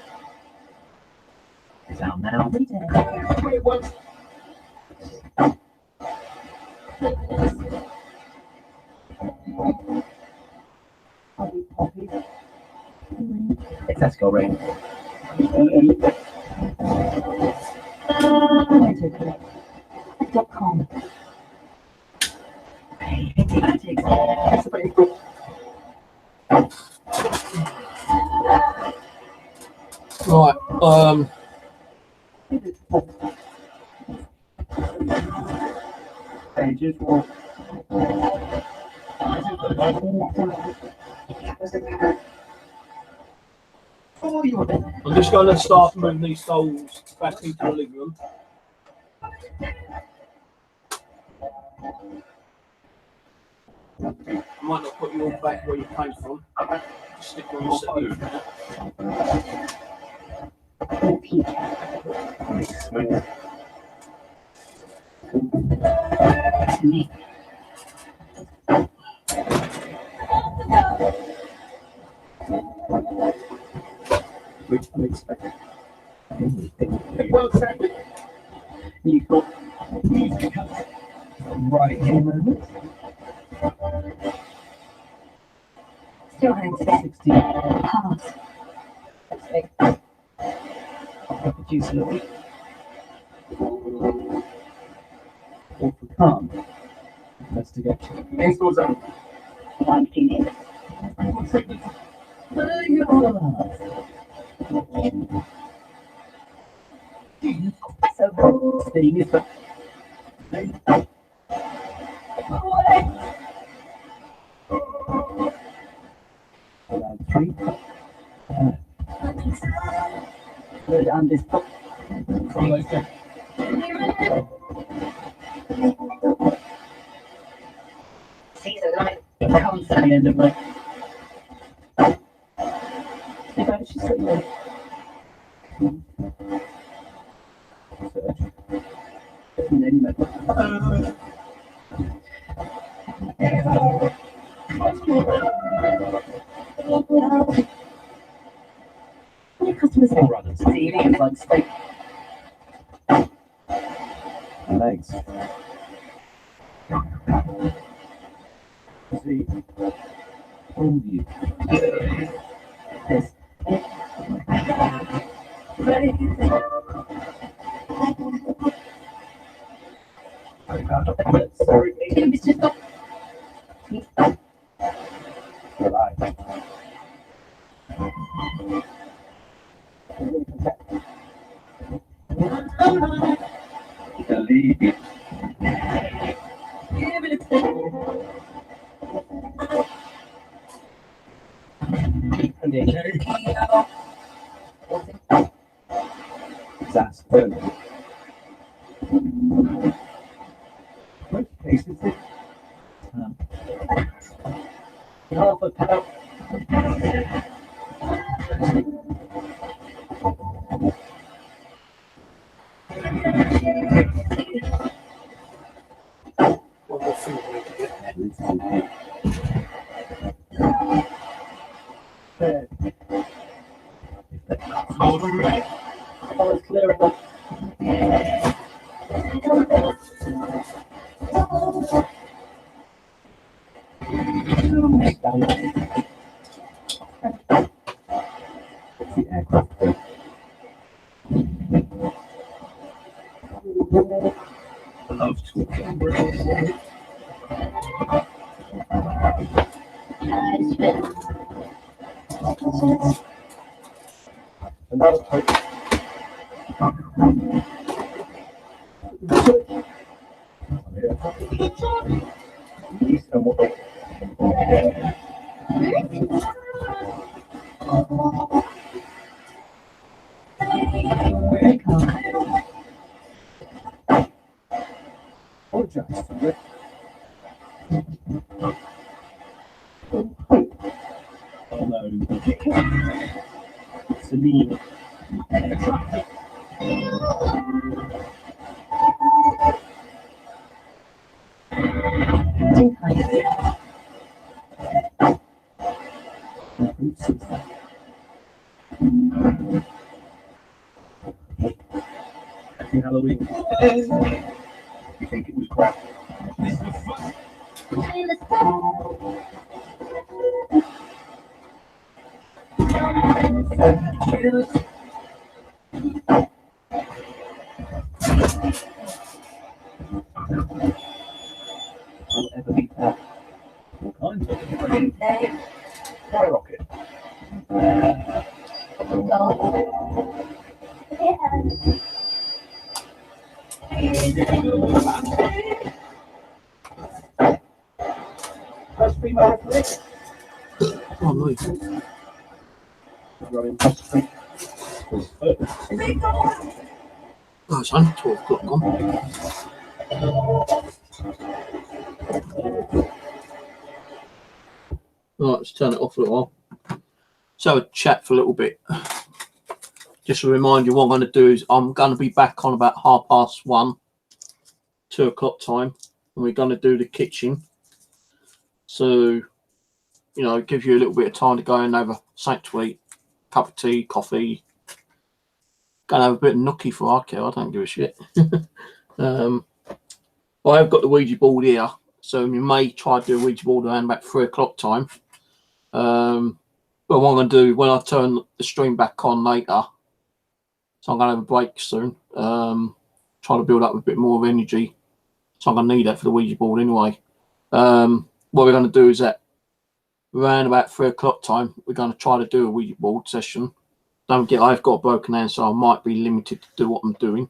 It's out now. Wait, what? I'll be poppy. It's Esco Rain. .com. Right. Pages one. Oh, you're a bit. I'm just going to start moving these stoles back into the living room. I might not put you all back where you came from. Stick you on the settee for now. Which unexpected. Well, second. You've got Right. any moments? Still having to get 60. pass. That's big. I'll produce a little. Or for calm. Investigation. Install zone. 19 minutes. So, Steam is the around 3. Good, and this book. Caesar light. Comes at the end of my. If I just say no. Search. And then you Your customers All runners. TV. Like steak. Legs. See. All you. This. Sorry. It's just got Relax. Delete. Exasperate. Most cases, half a pound. One more thing I need to get. There. Hold on a minute. Oh, it's clear enough. What's the aircraft thing? Love talking. Another point. East and what? Apologize for it. Oh no. Celine. Happy Halloween. You think it was crap? I'll ever be that. All kinds of things. Skyrocket. First female referee. Oh, no. Running past the street. Oh, it's only 12 o'clock gone. Right, let's turn it off a little while. So a chat for a little bit. Just to remind you, what I'm going to do is I'm going to be back on about 1:30, 2 o'clock time, and we're going to do the kitchen. So, you know, it gives you a little bit of time to go and have something to eat, cup of tea, coffee. Going to have a bit of nookie for our care. I don't give a shit. I've got the Ouija board here, so we may try to do a Ouija board around about 3 o'clock time. But what I'm going to do when I turn the stream back on later, so I'm going to have a break soon. Try to build up a bit more of energy. So I'm going to need that for the Ouija board anyway. What we're going to do is that around about 3 o'clock time, we're going to try to do a Ouija board session. Don't get, I've got a broken hand, so I might be limited to do what I'm doing.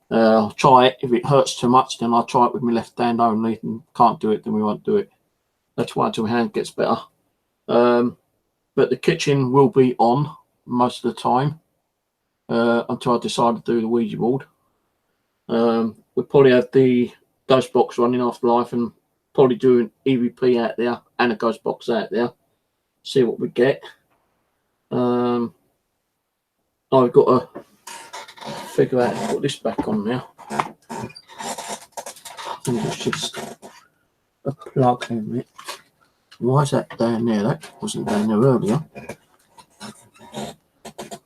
I'll try it. If it hurts too much, then I'll try it with my left hand only. And can't do it, then we won't do it. That's why until my hand gets better. But the kitchen will be on most of the time until I decide to do the Ouija board. We'll probably have the ghost box running Afterlife and probably do an EVP out there and a ghost box out there. See what we get. I've got to figure out how to put this back on now. I think it's just a plug in it. Why is that down there? That wasn't down there earlier.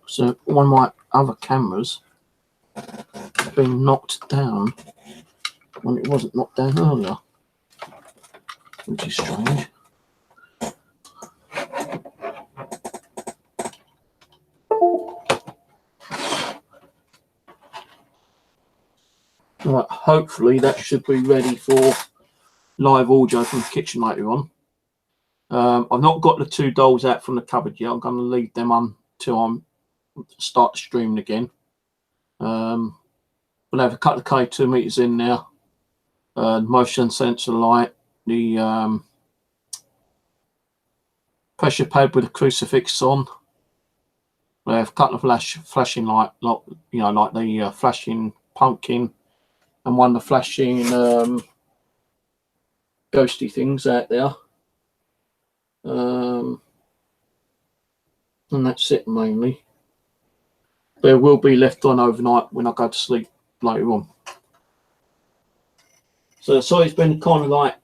So one of my other cameras has been knocked down when it wasn't knocked down earlier, which is strange. Right, hopefully that should be ready for live audio from the kitchen later on. I've not got the 2 dolls out from the cupboard yet. I'm going to leave them on till I start streaming again. We'll have a couple of K2 meters in there, motion sensor light, the pressure pad with a crucifix on. We have a couple of flashing light, like the flashing pumpkin, and one of the flashing ghosty things out there. And that's it mainly. There will be left on overnight when I go to sleep later on. So sorry, it's been kind of like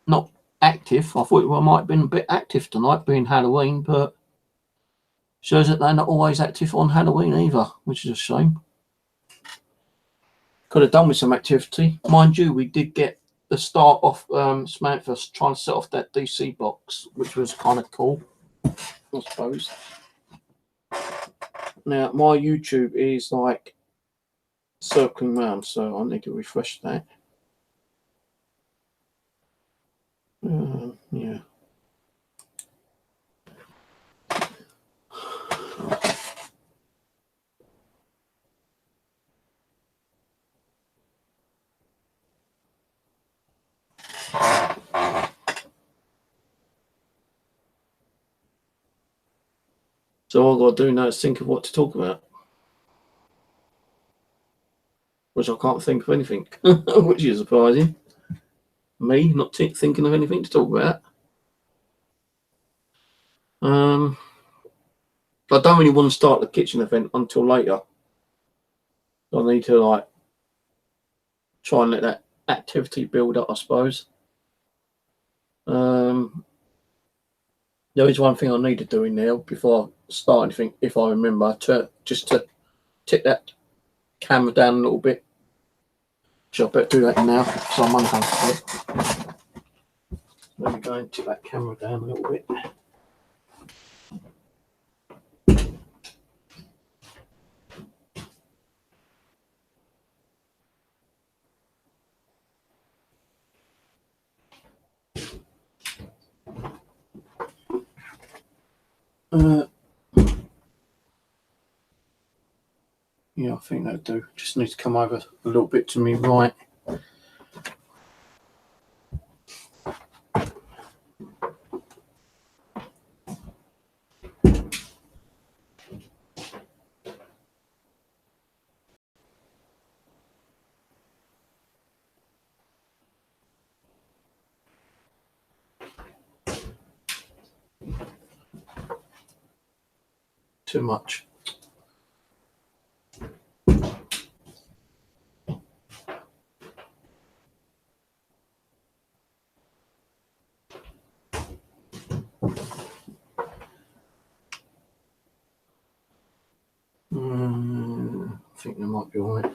not active. I thought I might have been a bit active tonight being Halloween, but shows that they're not always active on Halloween either, which is a shame. Could have done with some activity. Mind you, we did get the start off Samantha trying to set off that DC box, which was kind of cool, I suppose. Now, my YouTube is like circling round, so I need to refresh that. Yeah. So all I've got to do now is think of what to talk about. Which I can't think of anything, which is surprising. Me not thinking of anything to talk about. I don't really want to start the kitchen event until later. I need to like try and let that activity build up, I suppose. There is one thing I need to do in there before I start anything, if I remember, just to tick that camera down a little bit. So I better do that now because I'm uncomfortable. Let me go and tick that camera down a little bit. Yeah, I think that'll do. Just need to come over a little bit to me right. Too much. I think that might be all right.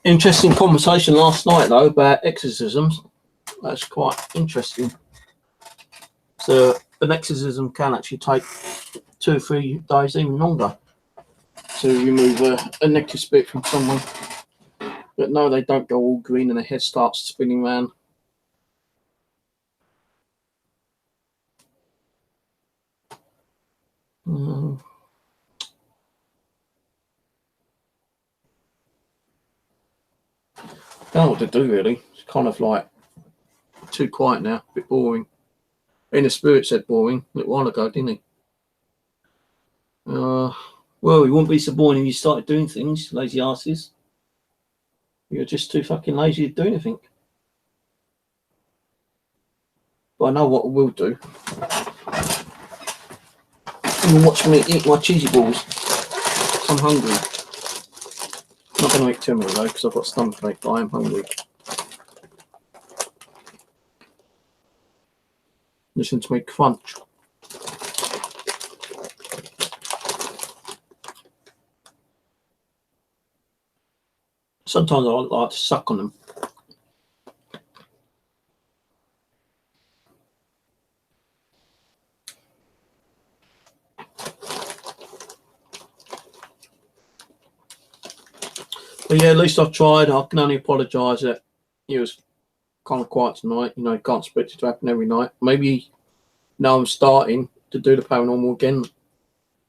Interesting conversation last night though about exorcisms. That's quite interesting. So an exorcism can actually take 2 or 3 days, even longer, to remove a negative spirit from someone. But no, they don't go all green and their head starts spinning around. Don't know what to do really. It's kind of like too quiet now, a bit boring. In the spirit said boring a little while ago, didn't he? Well, you wouldn't be so boring if you started doing things, lazy asses. You're just too fucking lazy to do anything. But I know what I will do. And watch me eat my cheesy balls. I'm hungry. I'm not going to eat too many though, because I've got stomach ache, but I am hungry. Listen to me crunch. Sometimes I like to suck on them. But yeah, at least I've tried. I can only apologise that it was kind of quiet tonight. You know, you can't expect it to happen every night. Maybe now I'm starting to do the paranormal again,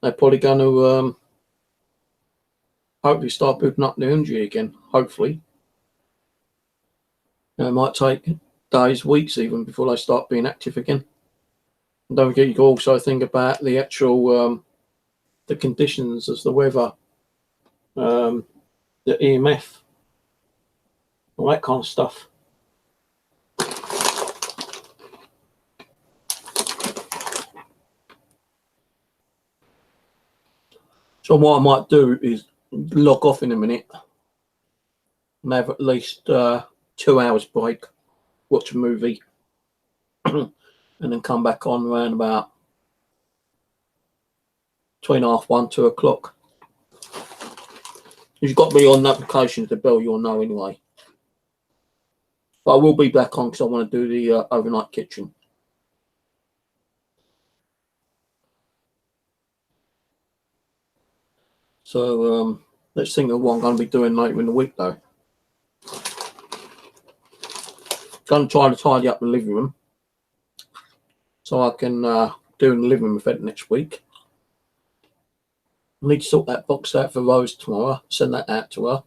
they're probably going to hopefully start building up the energy again. Hopefully. It might take days, weeks even, before they start being active again. And don't forget, you can also think about the actual the conditions as the weather, the EMF, all that kind of stuff. So what I might do is log off in a minute and have at least 2 hours break, watch a movie, and then come back on around about between 1:30, 2 o'clock. You've got to be on notifications, the bell you'll know anyway. But I will be back on because I want to do the overnight kitchen. So let's think of what I'm going to be doing later in the week though. Going to try to tidy up the living room so I can do in the living room event next week. I need to sort that box out for Rose tomorrow, send that out to her.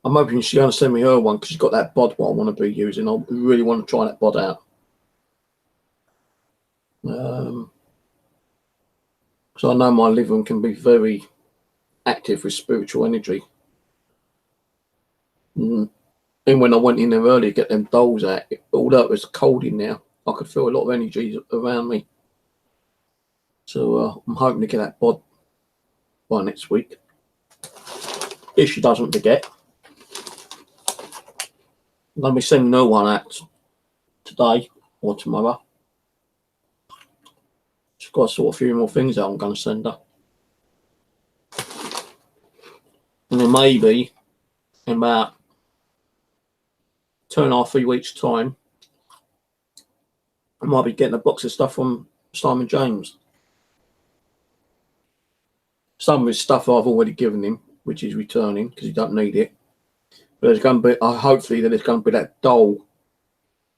I'm hoping she's going to send me her one because she's got that bod what I want to be using. I really want to try that bod out. So I know my living room can be very active with spiritual energy. And when I went in there earlier to get them dolls out, although it was cold in there, I could feel a lot of energy around me. So I'm hoping to get that bod by next week. If she doesn't forget. I'm going to be sending her one out today or tomorrow. She's got to sort a few more things out I'm going to send her. And then maybe in about 2.5, 3 weeks' time, I might be getting a box of stuff from Simon James. Some of his stuff I've already given him, which is returning because he don't need it. But there's going to be, hopefully, there's going to be that doll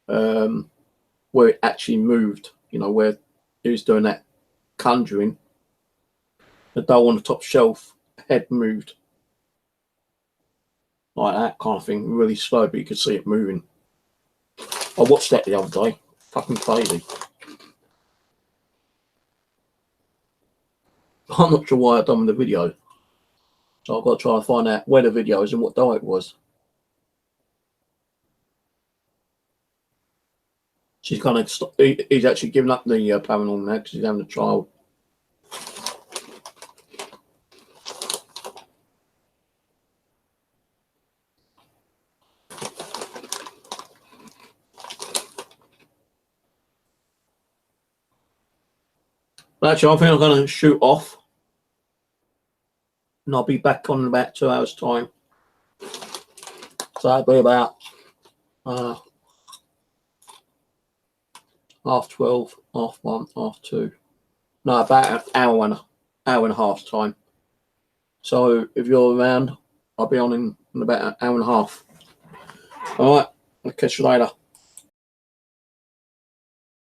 where it actually moved. You know, where he was doing that conjuring. The doll on the top shelf, head moved. Like that kind of thing, really slow, but you could see it moving. I watched that the other day. Fucking crazy. I'm not sure why I've done the video. So I've got to try and find out where the video is and what day it was. She's kind of, he's actually given up the paranormal now because he's having a child. Actually, I think I'm going to shoot off. and I'll be back on in about 2 hours' time. So that'll be about 12:30, 1:30, 2. No, about an hour and a half time. So if you're around, I'll be on in about an hour and a half. All right, I'll catch you later.